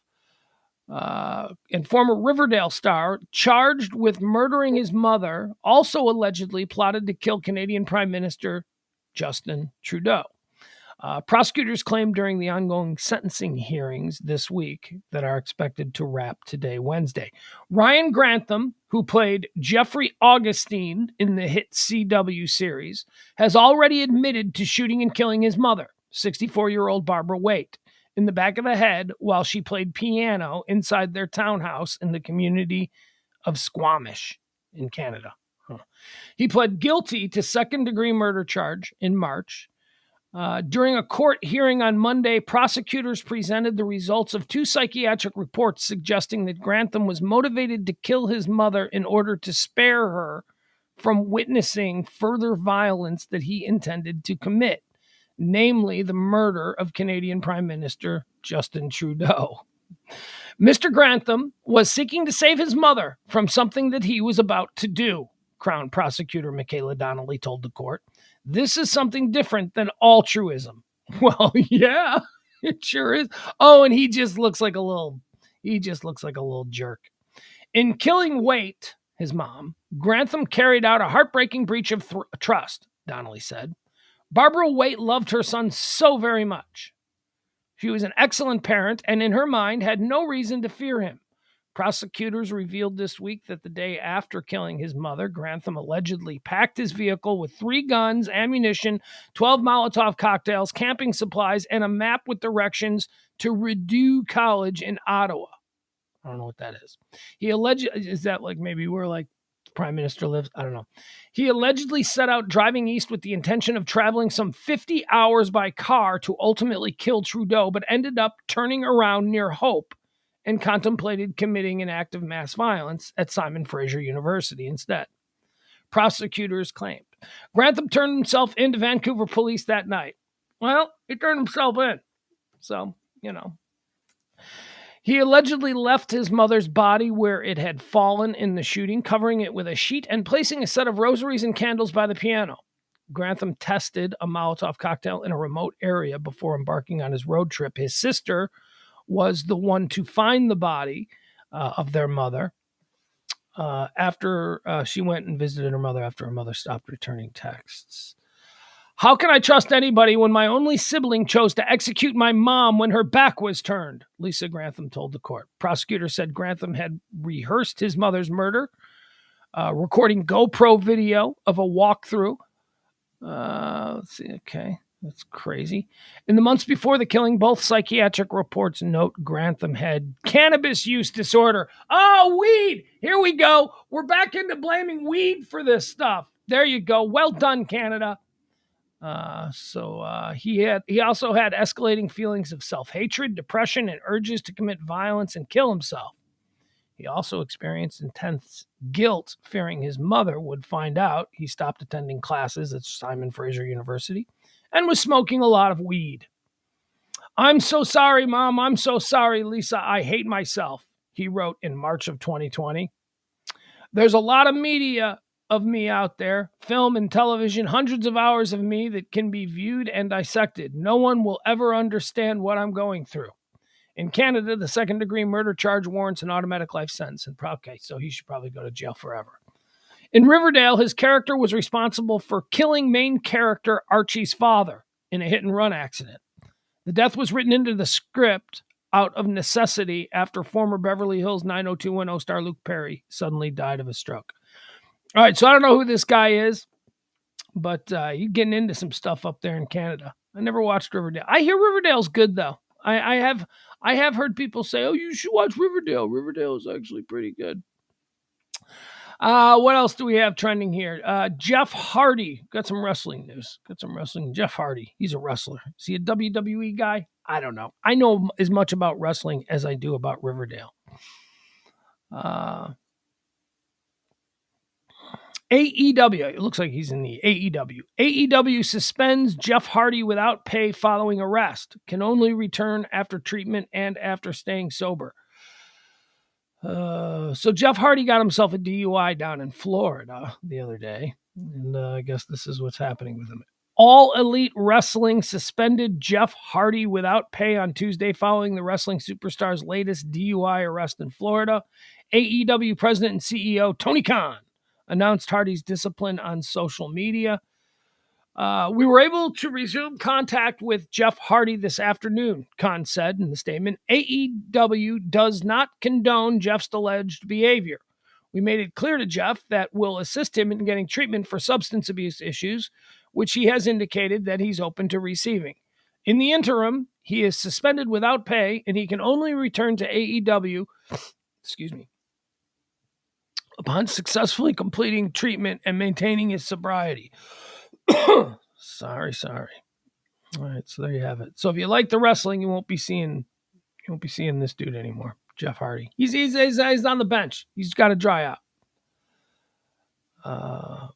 And former Riverdale star, charged with murdering his mother, also allegedly plotted to kill Canadian Prime Minister Justin Trudeau. Prosecutors claimed during the ongoing sentencing hearings this week that are expected to wrap today, Wednesday. Ryan Grantham, who played Jeffrey Augustine in the hit CW series, has already admitted to shooting and killing his mother, 64-year-old Barbara Waite, in the back of the head while she played piano inside their townhouse in the community of Squamish in Canada. He pled guilty to second-degree murder charge in March. During a court hearing on Monday, prosecutors presented the results of 2 psychiatric reports suggesting that Grantham was motivated to kill his mother in order to spare her from witnessing further violence that he intended to commit, namely the murder of Canadian Prime Minister Justin Trudeau. Mr. Grantham was seeking to save his mother from something that he was about to do, Crown Prosecutor Michaela Donnelly told the court. This is something different than altruism. Well, yeah, it sure is. Oh, and he just looks like a little jerk. In killing Waite, his mom, Grantham carried out a heartbreaking breach of trust, Donnelly said. Barbara Waite loved her son so very much. She was an excellent parent and in her mind had no reason to fear him. Prosecutors revealed this week that the day after killing his mother, Grantham allegedly packed his vehicle with 3 guns, ammunition, 12 Molotov cocktails, camping supplies, and a map with directions to Rideau College in Ottawa. I don't know what that is. Is that like maybe where like the Prime Minister lives? I don't know. He allegedly set out driving east with the intention of traveling some 50 hours by car to ultimately kill Trudeau, but ended up turning around near Hope and contemplated committing an act of mass violence at Simon Fraser University instead. Prosecutors claimed Grantham turned himself into Vancouver police that night. Well, he turned himself in. So, He allegedly left his mother's body where it had fallen in the shooting, covering it with a sheet and placing a set of rosaries and candles by the piano. Grantham tested a Molotov cocktail in a remote area before embarking on his road trip. His sister was the one to find the body of their mother after she went and visited her mother after her mother stopped returning texts. How can I trust anybody when my only sibling chose to execute my mom when her back was turned? Lisa Grantham told the court. Prosecutors said Grantham had rehearsed his mother's murder, recording GoPro video of a walkthrough. Let's see. Okay, that's crazy. In the months before the killing, both psychiatric reports note Grantham had cannabis use disorder. Oh, weed! Here we go. We're back into blaming weed for this stuff. There you go. Well done, Canada. He also had escalating feelings of self-hatred, depression, and urges to commit violence and kill himself. He also experienced intense guilt, fearing his mother would find out. He stopped attending classes at Simon Fraser University and was smoking a lot of weed. I'm so sorry, Mom. I'm so sorry, Lisa. I hate myself, he wrote in March of 2020. There's a lot of media of me out there, film and television, hundreds of hours of me that can be viewed and dissected. No one will ever understand what I'm going through. In Canada, the second-degree murder charge warrants an automatic life sentence. Okay, so he should probably go to jail forever. In Riverdale, his character was responsible for killing main character Archie's father in a hit-and-run accident. The death was written into the script out of necessity after former Beverly Hills 90210 star Luke Perry suddenly died of a stroke. All right, so I don't know who this guy is, but he's getting into some stuff up there in Canada. I never watched Riverdale. I hear Riverdale's good, though. I have heard people say, oh, you should watch Riverdale. Riverdale is actually pretty good. What else do we have trending here? Jeff Hardy. Got some wrestling news. Jeff Hardy. He's a wrestler. Is he a WWE guy? I don't know. I know as much about wrestling as I do about Riverdale. AEW. It looks like he's in the AEW. AEW suspends Jeff Hardy without pay following arrest. Can only return after treatment and after staying sober. So Jeff Hardy got himself a DUI down in Florida the other day. And I guess this is what's happening with him. All Elite Wrestling suspended Jeff Hardy without pay on Tuesday following the wrestling superstar's latest DUI arrest in Florida. AEW president and CEO Tony Khan announced Hardy's discipline on social media. We were able to resume contact with Jeff Hardy this afternoon, Khan said in the statement. AEW does not condone Jeff's alleged behavior. We made it clear to Jeff that we'll assist him in getting treatment for substance abuse issues, which he has indicated that he's open to receiving. In the interim, he is suspended without pay, and he can only return to AEW, upon successfully completing treatment and maintaining his sobriety. Sorry. All right, so there you have it. So if you like the wrestling, you won't be seeing this dude anymore, Jeff Hardy. He's on the bench. He's got to dry out.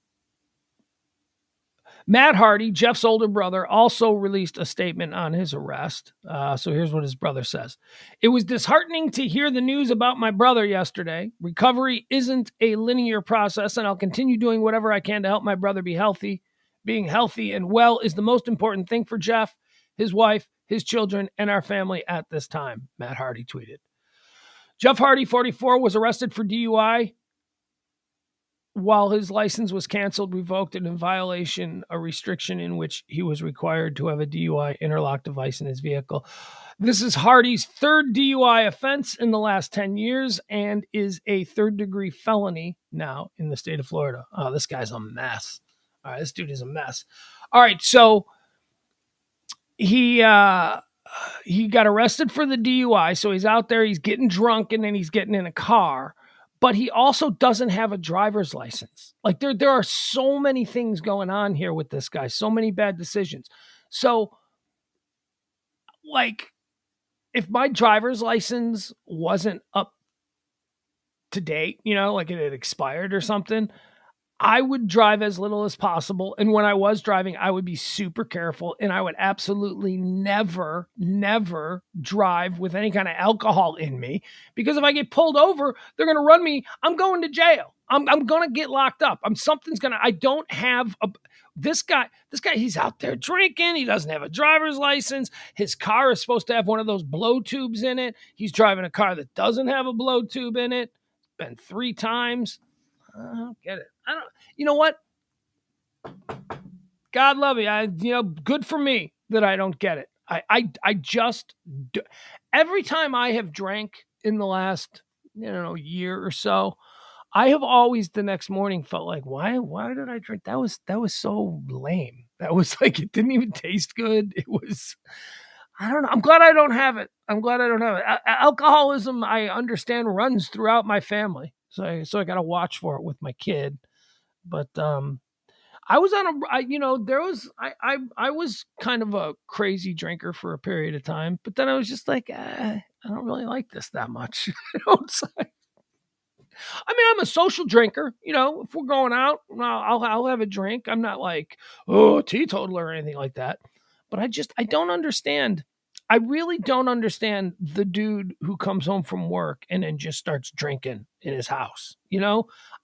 Matt Hardy, Jeff's older brother, also released a statement on his arrest. So here's what his brother says. It was disheartening to hear the news about my brother yesterday. Recovery isn't a linear process, and I'll continue doing whatever I can to help my brother be healthy. Being healthy and well is the most important thing for Jeff, his wife, his children, and our family at this time, Matt Hardy tweeted. Jeff Hardy, 44, was arrested for DUI while his license was canceled, revoked, and in violation a restriction in which he was required to have a DUI interlock device in his vehicle. This is Hardy's third DUI offense in the last 10 years and is a third-degree felony now in the state of Florida. Oh, this guy's a mess. All right, this dude is a mess. All right, so he got arrested for the DUI, so he's out there, he's getting drunk, and then he's getting in a car. But he also doesn't have a driver's license. Like there are so many things going on here with this guy, so many bad decisions. So, like, if my driver's license wasn't up to date, like it had expired or something, I would drive as little as possible. And when I was driving, I would be super careful, and I would absolutely never, never drive with any kind of alcohol in me, because if I get pulled over, they're going to run me. I'm going to jail. I'm going to get locked up. I don't have this guy, he's out there drinking. He doesn't have a driver's license. His car is supposed to have one of those blow tubes in it. He's driving a car that doesn't have a blow tube in it. Been 3 times. I don't get it. You know what? God love you. Good for me that I don't get it. I just do. Every time I have drank in the last, year or so, I have always the next morning felt like, why did I drink? That was so lame. That was like, it didn't even taste good. It was, I don't know. I'm glad I don't have it. Alcoholism, I understand, runs throughout my family. So I got to watch for it with my kid. But I was I was kind of a crazy drinker for a period of time, but then I was just like, I don't really like this that much. I'm a social drinker. If we're going out, I'll have a drink. I'm not like, teetotaler or anything like that. But I don't understand. I really don't understand the dude who comes home from work and then just starts drinking in his house.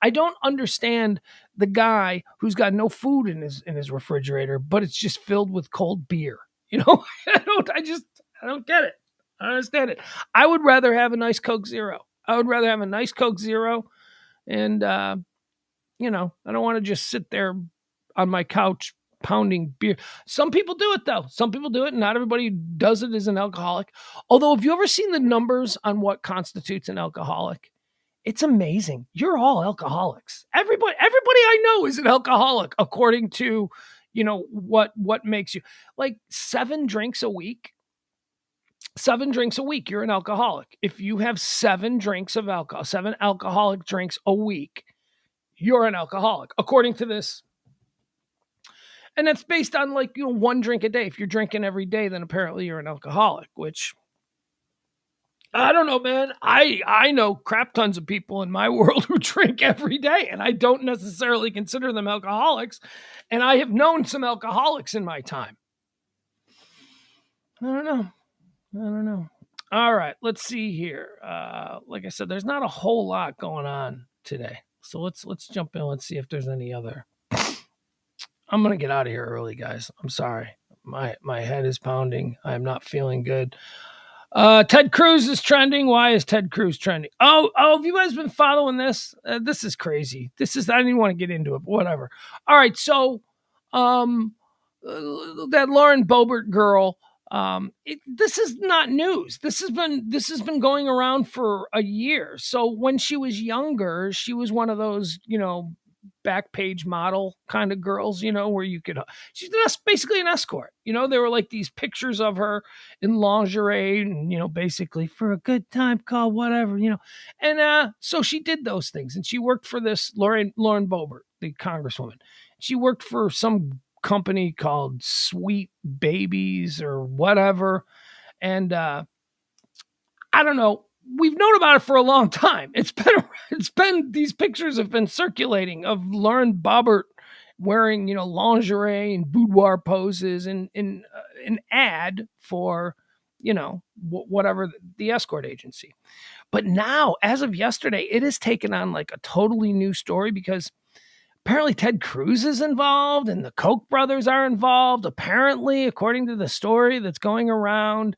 I don't understand the guy who's got no food in his refrigerator, but it's just filled with cold beer. I don't get it. I don't understand it. I would rather have a nice Coke Zero. And I don't want to just sit there on my couch pounding beer. Some people do it, though. Some people do it, and not everybody who does it is an alcoholic. Although, have you ever seen the numbers on what constitutes an alcoholic? It's amazing. You're all alcoholics. Everybody I know is an alcoholic, according to, what makes you like 7 drinks a week. 7 drinks a week, you're an alcoholic. If you have 7 drinks of alcohol, 7 alcoholic drinks a week, you're an alcoholic, according to this. And that's based on 1 drink a day. If you're drinking every day, then apparently you're an alcoholic, which I don't know, man. I know crap tons of people in my world who drink every day, and I don't necessarily consider them alcoholics. And I have known some alcoholics in my time. I don't know. All right, let's see here. Like I said, there's not a whole lot going on today. So let's jump in. Let's see if there's any other. I'm going to get out of here early, guys. I'm sorry. My head is pounding. I'm not feeling good. Ted Cruz is trending. Why is Ted Cruz trending? Oh, have you guys been following this? This is crazy. I didn't even want to get into it, but whatever. All right, so that Lauren Boebert girl, this is not news. This has been going around for a year. So when she was younger, she was one of those, back page model kind of girls, where she's basically an escort. There were like these pictures of her in lingerie and, basically for a good time call, whatever, and so she did those things, and she worked for this Lauren Boebert, the congresswoman. She worked for some company called Sweet Babies or whatever. And I don't know. We've known about it for a long time. It's been these pictures have been circulating of Lauren Boebert wearing, lingerie and boudoir poses in an ad for, whatever the escort agency. But now, as of yesterday, it has taken on like a totally new story, because apparently Ted Cruz is involved and the Koch brothers are involved. Apparently, according to the story that's going around,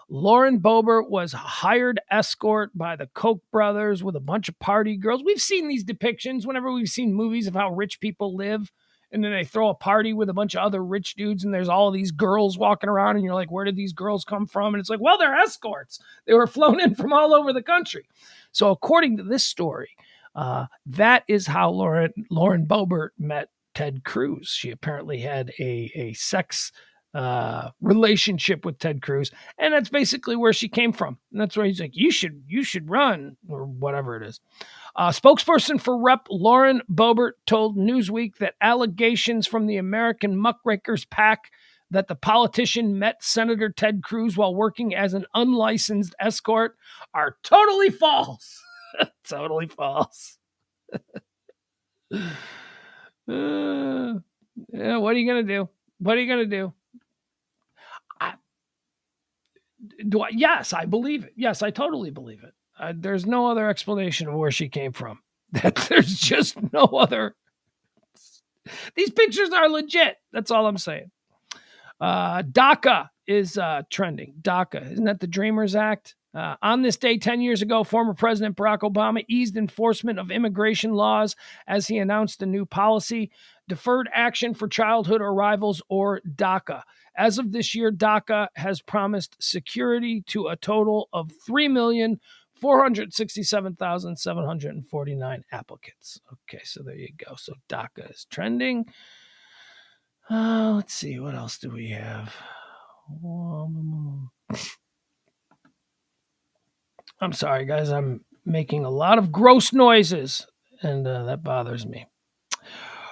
Lauren Boebert was a hired escort by the Koch brothers with a bunch of party girls. We've seen these depictions whenever we've seen movies of how rich people live, and then they throw a party with a bunch of other rich dudes, and there's all these girls walking around, and you're like, where did these girls come from? And it's like, well, they're escorts. They were flown in from all over the country. So according to this story, that is how Lauren Boebert met Ted Cruz. She apparently had a sex relationship with Ted Cruz, and that's basically where she came from. And that's where he's like, you should run, or whatever it is. Spokesperson for Rep. Lauren Boebert told Newsweek that allegations from the American Muckrakers PAC that the politician met Senator Ted Cruz while working as an unlicensed escort are totally false. Totally false. Yeah, what are you going to do? What are you going to do? Yes, I believe it. Yes, I totally believe it. There's no other explanation of where she came from. There's just no other. These pictures are legit. That's all I'm saying. DACA is trending. DACA, isn't that the Dreamers Act? On this day 10 years ago, former President Barack Obama eased enforcement of immigration laws as he announced a new policy, Deferred Action for Childhood Arrivals, or DACA. As of this year, DACA has promised security to a total of 3,467,749 applicants. Okay, so there you go. So DACA is trending. Let's see, what else do we have? I'm sorry, guys. I'm making a lot of gross noises, and that bothers me.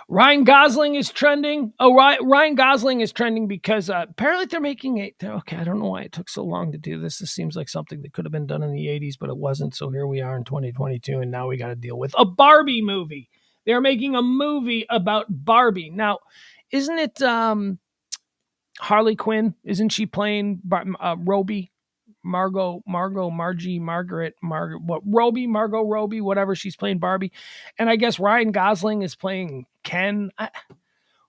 Ryan Gosling is trending. Oh, Ryan Gosling is trending because apparently they're making it. Okay, I don't know why it took so long to do this. This seems like something that could have been done in the 80s, but it wasn't. So here we are in 2022, and now we got to deal with a Barbie movie. They're making a movie about Barbie. Now, isn't it Harley Quinn? Isn't she playing Robbie? Margot, Robbie, whatever, she's playing Barbie. And I guess Ryan Gosling is playing Ken.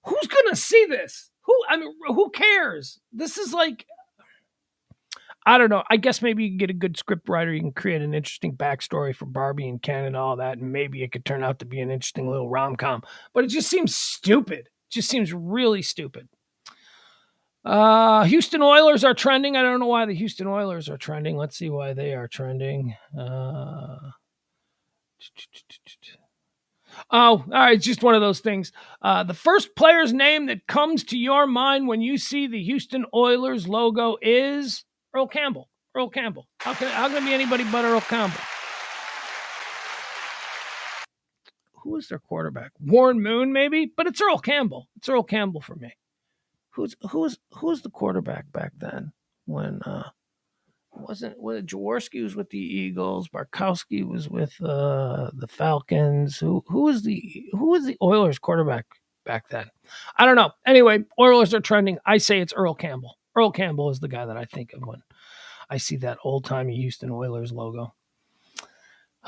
Who's going to see this? Who cares? This is like, I don't know. I guess maybe you can get a good script writer. You can create an interesting backstory for Barbie and Ken and all that. And maybe it could turn out to be an interesting little rom-com. But it just seems stupid. It just seems really stupid. Houston Oilers are trending. I don't know why the Houston Oilers are trending. Let's see why they are trending. Oh, all right. It's just one of those things. The first player's name that comes to your mind when you see the Houston Oilers logo is Earl Campbell. Earl Campbell. How can it be anybody but Earl Campbell? Who is their quarterback? Warren Moon, maybe? But it's Earl Campbell. It's Earl Campbell for me. Who's the quarterback back then when Jaworski was with the Eagles, Barkowski was with the Falcons. Who was the Oilers quarterback back then? I don't know. Anyway, Oilers are trending. I say it's Earl Campbell. Earl Campbell is the guy that I think of when I see that old-timey Houston Oilers logo.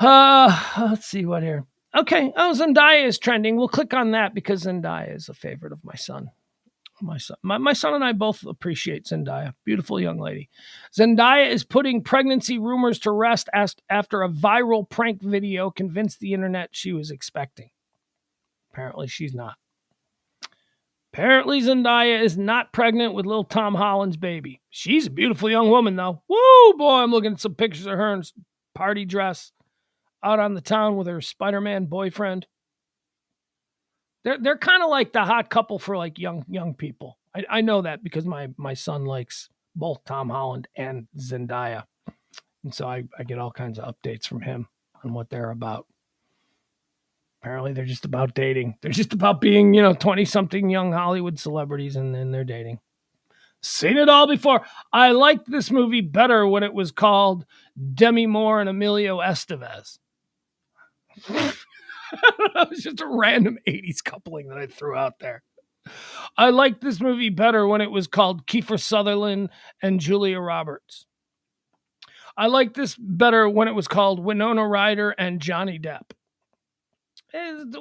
Let's see what here. Okay, Zendaya is trending. We'll click on that because Zendaya is a favorite of my son. My son and I both appreciate Zendaya. Beautiful young lady. Zendaya is putting pregnancy rumors to rest after a viral prank video convinced the internet she was expecting. Apparently she's not. Apparently Zendaya is not pregnant with little Tom Holland's baby. She's a beautiful young woman, though. Woo, boy, I'm looking at some pictures of her in party dress out on the town with her Spider-Man boyfriend. They're kind of like the hot couple for like young people. I know that because my son likes both Tom Holland and Zendaya. And so I get all kinds of updates from him on what they're about. Apparently they're just about dating. They're just about being, 20-something young Hollywood celebrities and then they're dating. Seen it all before. I liked this movie better when it was called Demi Moore and Emilio Estevez. It was just a random 80s coupling that I threw out there. I liked this movie better when it was called Kiefer Sutherland and Julia Roberts. I liked this better when it was called Winona Ryder and Johnny Depp.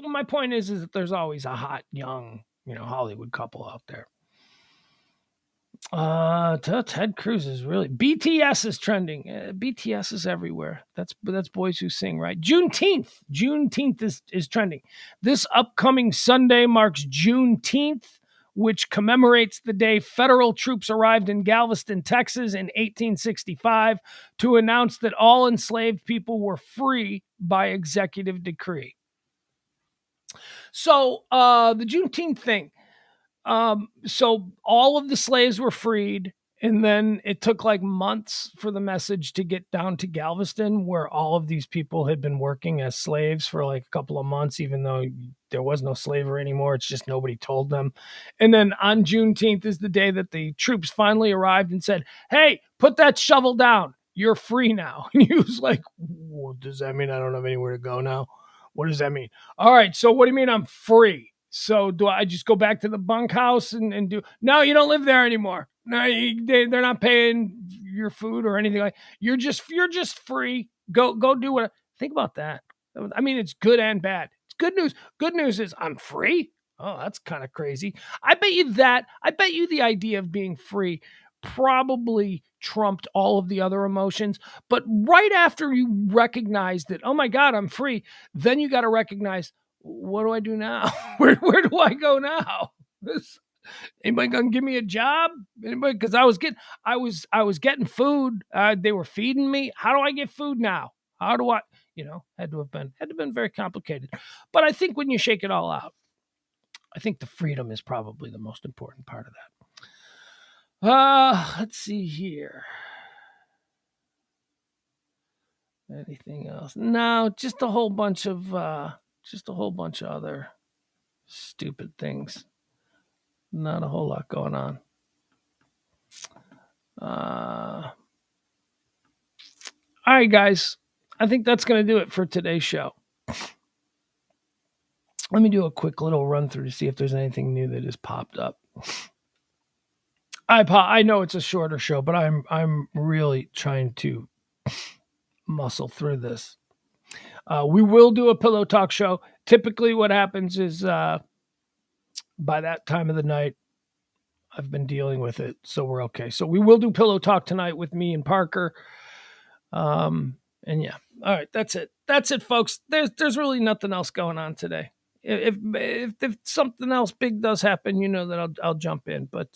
My point is that there's always a hot, young, Hollywood couple out there. Ted Cruz is really BTS is trending. BTS is everywhere. That's Boys Who Sing, right? Juneteenth is trending. This upcoming Sunday marks Juneteenth, which commemorates the day federal troops arrived in Galveston, Texas in 1865 to announce that all enslaved people were free by executive decree. So the Juneteenth thing. So all of the slaves were freed, And then it took like months for the message to get down to Galveston, where all of these people had been working as slaves for like a couple of months, even though there was no slavery anymore. It's just nobody told them. And then on Juneteenth is the day that the troops finally arrived and said, "Hey, put that shovel down. You're free now." And he was like, "What does that mean? I don't have anywhere to go now. What does that mean?" "All right, so what do you mean I'm free? So do I just go back to the bunkhouse and do?" "No, you don't live there anymore. No, they're not paying your food or anything like. You're just free. Go do what." Think about that. I mean, it's good and bad. It's good news. Good news is I'm free. Oh, that's kind of crazy. I bet you the idea of being free probably trumped all of the other emotions. But right after you recognize that, oh my God, I'm free, then you got to recognize, what do I do now? Where do I go now? Anybody gonna give me a job? Anybody? Because I was getting food. They were feeding me. How do I get food now? How do I? Had to have been very complicated. But I think when you shake it all out, I think the freedom is probably the most important part of that. Let's see here. Anything else? No, just a whole bunch of other stupid things. Not a whole lot going on. All right, guys. I think that's going to do it for today's show. Let me do a quick little run through to see if there's anything new that has popped up. I know it's a shorter show, but I'm really trying to muscle through this. We will do a pillow talk show. Typically, what happens is by that time of the night, I've been dealing with it, so we're okay. So we will do pillow talk tonight with me and Parker. And yeah, all right, that's it. That's it, folks. There's really nothing else going on today. If something else big does happen, you know that I'll jump in. But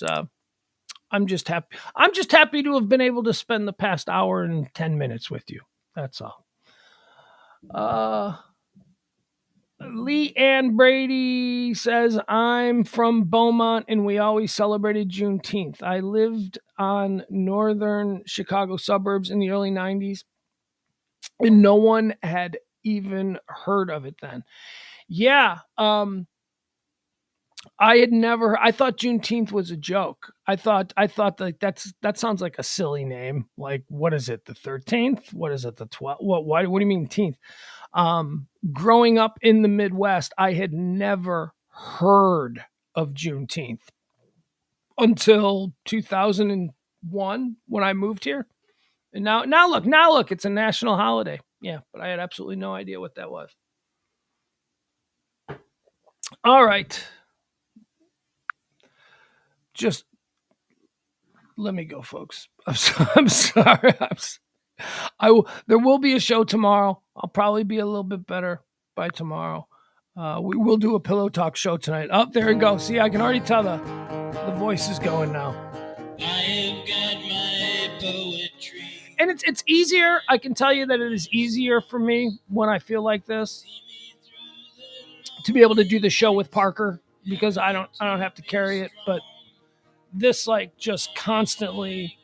I'm just happy. I'm just happy to have been able to spend the past hour and 10 minutes with you. That's all. Lee Ann Brady says, "I'm from Beaumont and we always celebrated Juneteenth. I lived on northern Chicago suburbs in the early 90s and no one had even heard of it then." Yeah, I thought Juneteenth was a joke. I thought like that sounds like a silly name. Like, what is it? The 13th? What is it? The 12th? What do you mean 10th? Growing up in the Midwest, I had never heard of Juneteenth until 2001 when I moved here. And now look, it's a national holiday. Yeah, but I had absolutely no idea what that was. All right. Just let me go, folks. I'm sorry. There will be a show tomorrow. I'll probably be a little bit better by tomorrow. We will do a pillow talk show tonight. Oh, there we go. See, I can already tell the voice is going now. I've got my poetry. And it's easier. I can tell you that it is easier for me when I feel like this to be able to do the show with Parker because I don't have to carry it, but this like just constantly,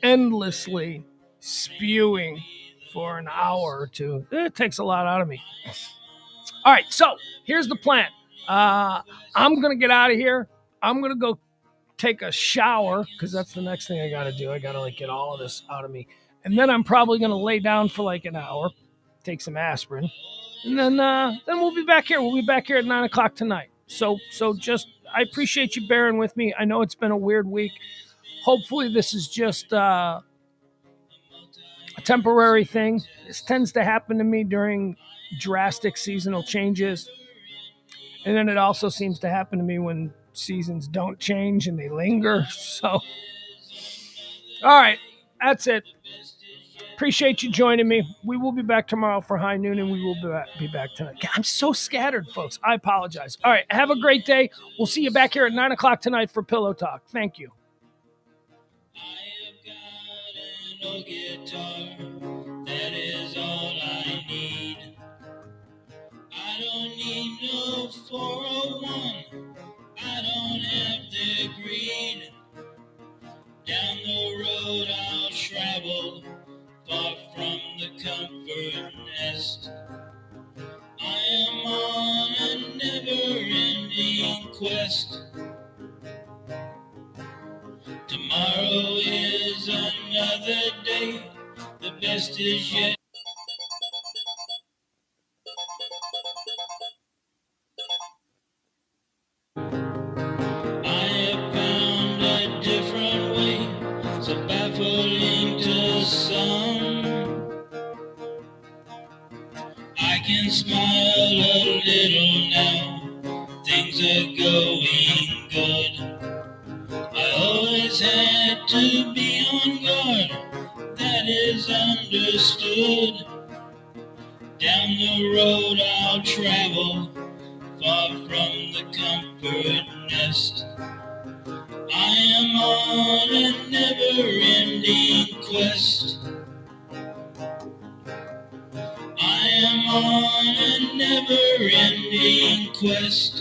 endlessly spewing for an hour or two, it takes a lot out of me. All right, so here's the plan. I'm going to get out of here. I'm going to go take a shower because that's the next thing I got to do. I got to like get all of this out of me. And then I'm probably going to lay down for like an hour, take some aspirin. And then we'll be back here. We'll be back here at 9 o'clock tonight. So just, I appreciate you bearing with me. I know it's been a weird week. Hopefully this is just a temporary thing. This tends to happen to me during drastic seasonal changes. And then it also seems to happen to me when seasons don't change and they linger. So, all right, that's it. Appreciate you joining me. We will be back tomorrow for high noon, and we will be back tonight. I'm so scattered, folks. I apologize. All right, have a great day. We'll see you back here at 9 o'clock tonight for Pillow Talk. Thank you. I have got an old guitar. That is all I need. I don't need no 401. I don't have the greed. Down travel far from the comfort nest. I am on a never-ending quest. Tomorrow is another day. The best is yet. I have found a different way, so baffling to some. I can smile a little now, things are going good. I always had to be on guard, that is understood. Down the road I'll travel, far from the comfort nest. I am on a never-ending quest. I am on a never-ending quest.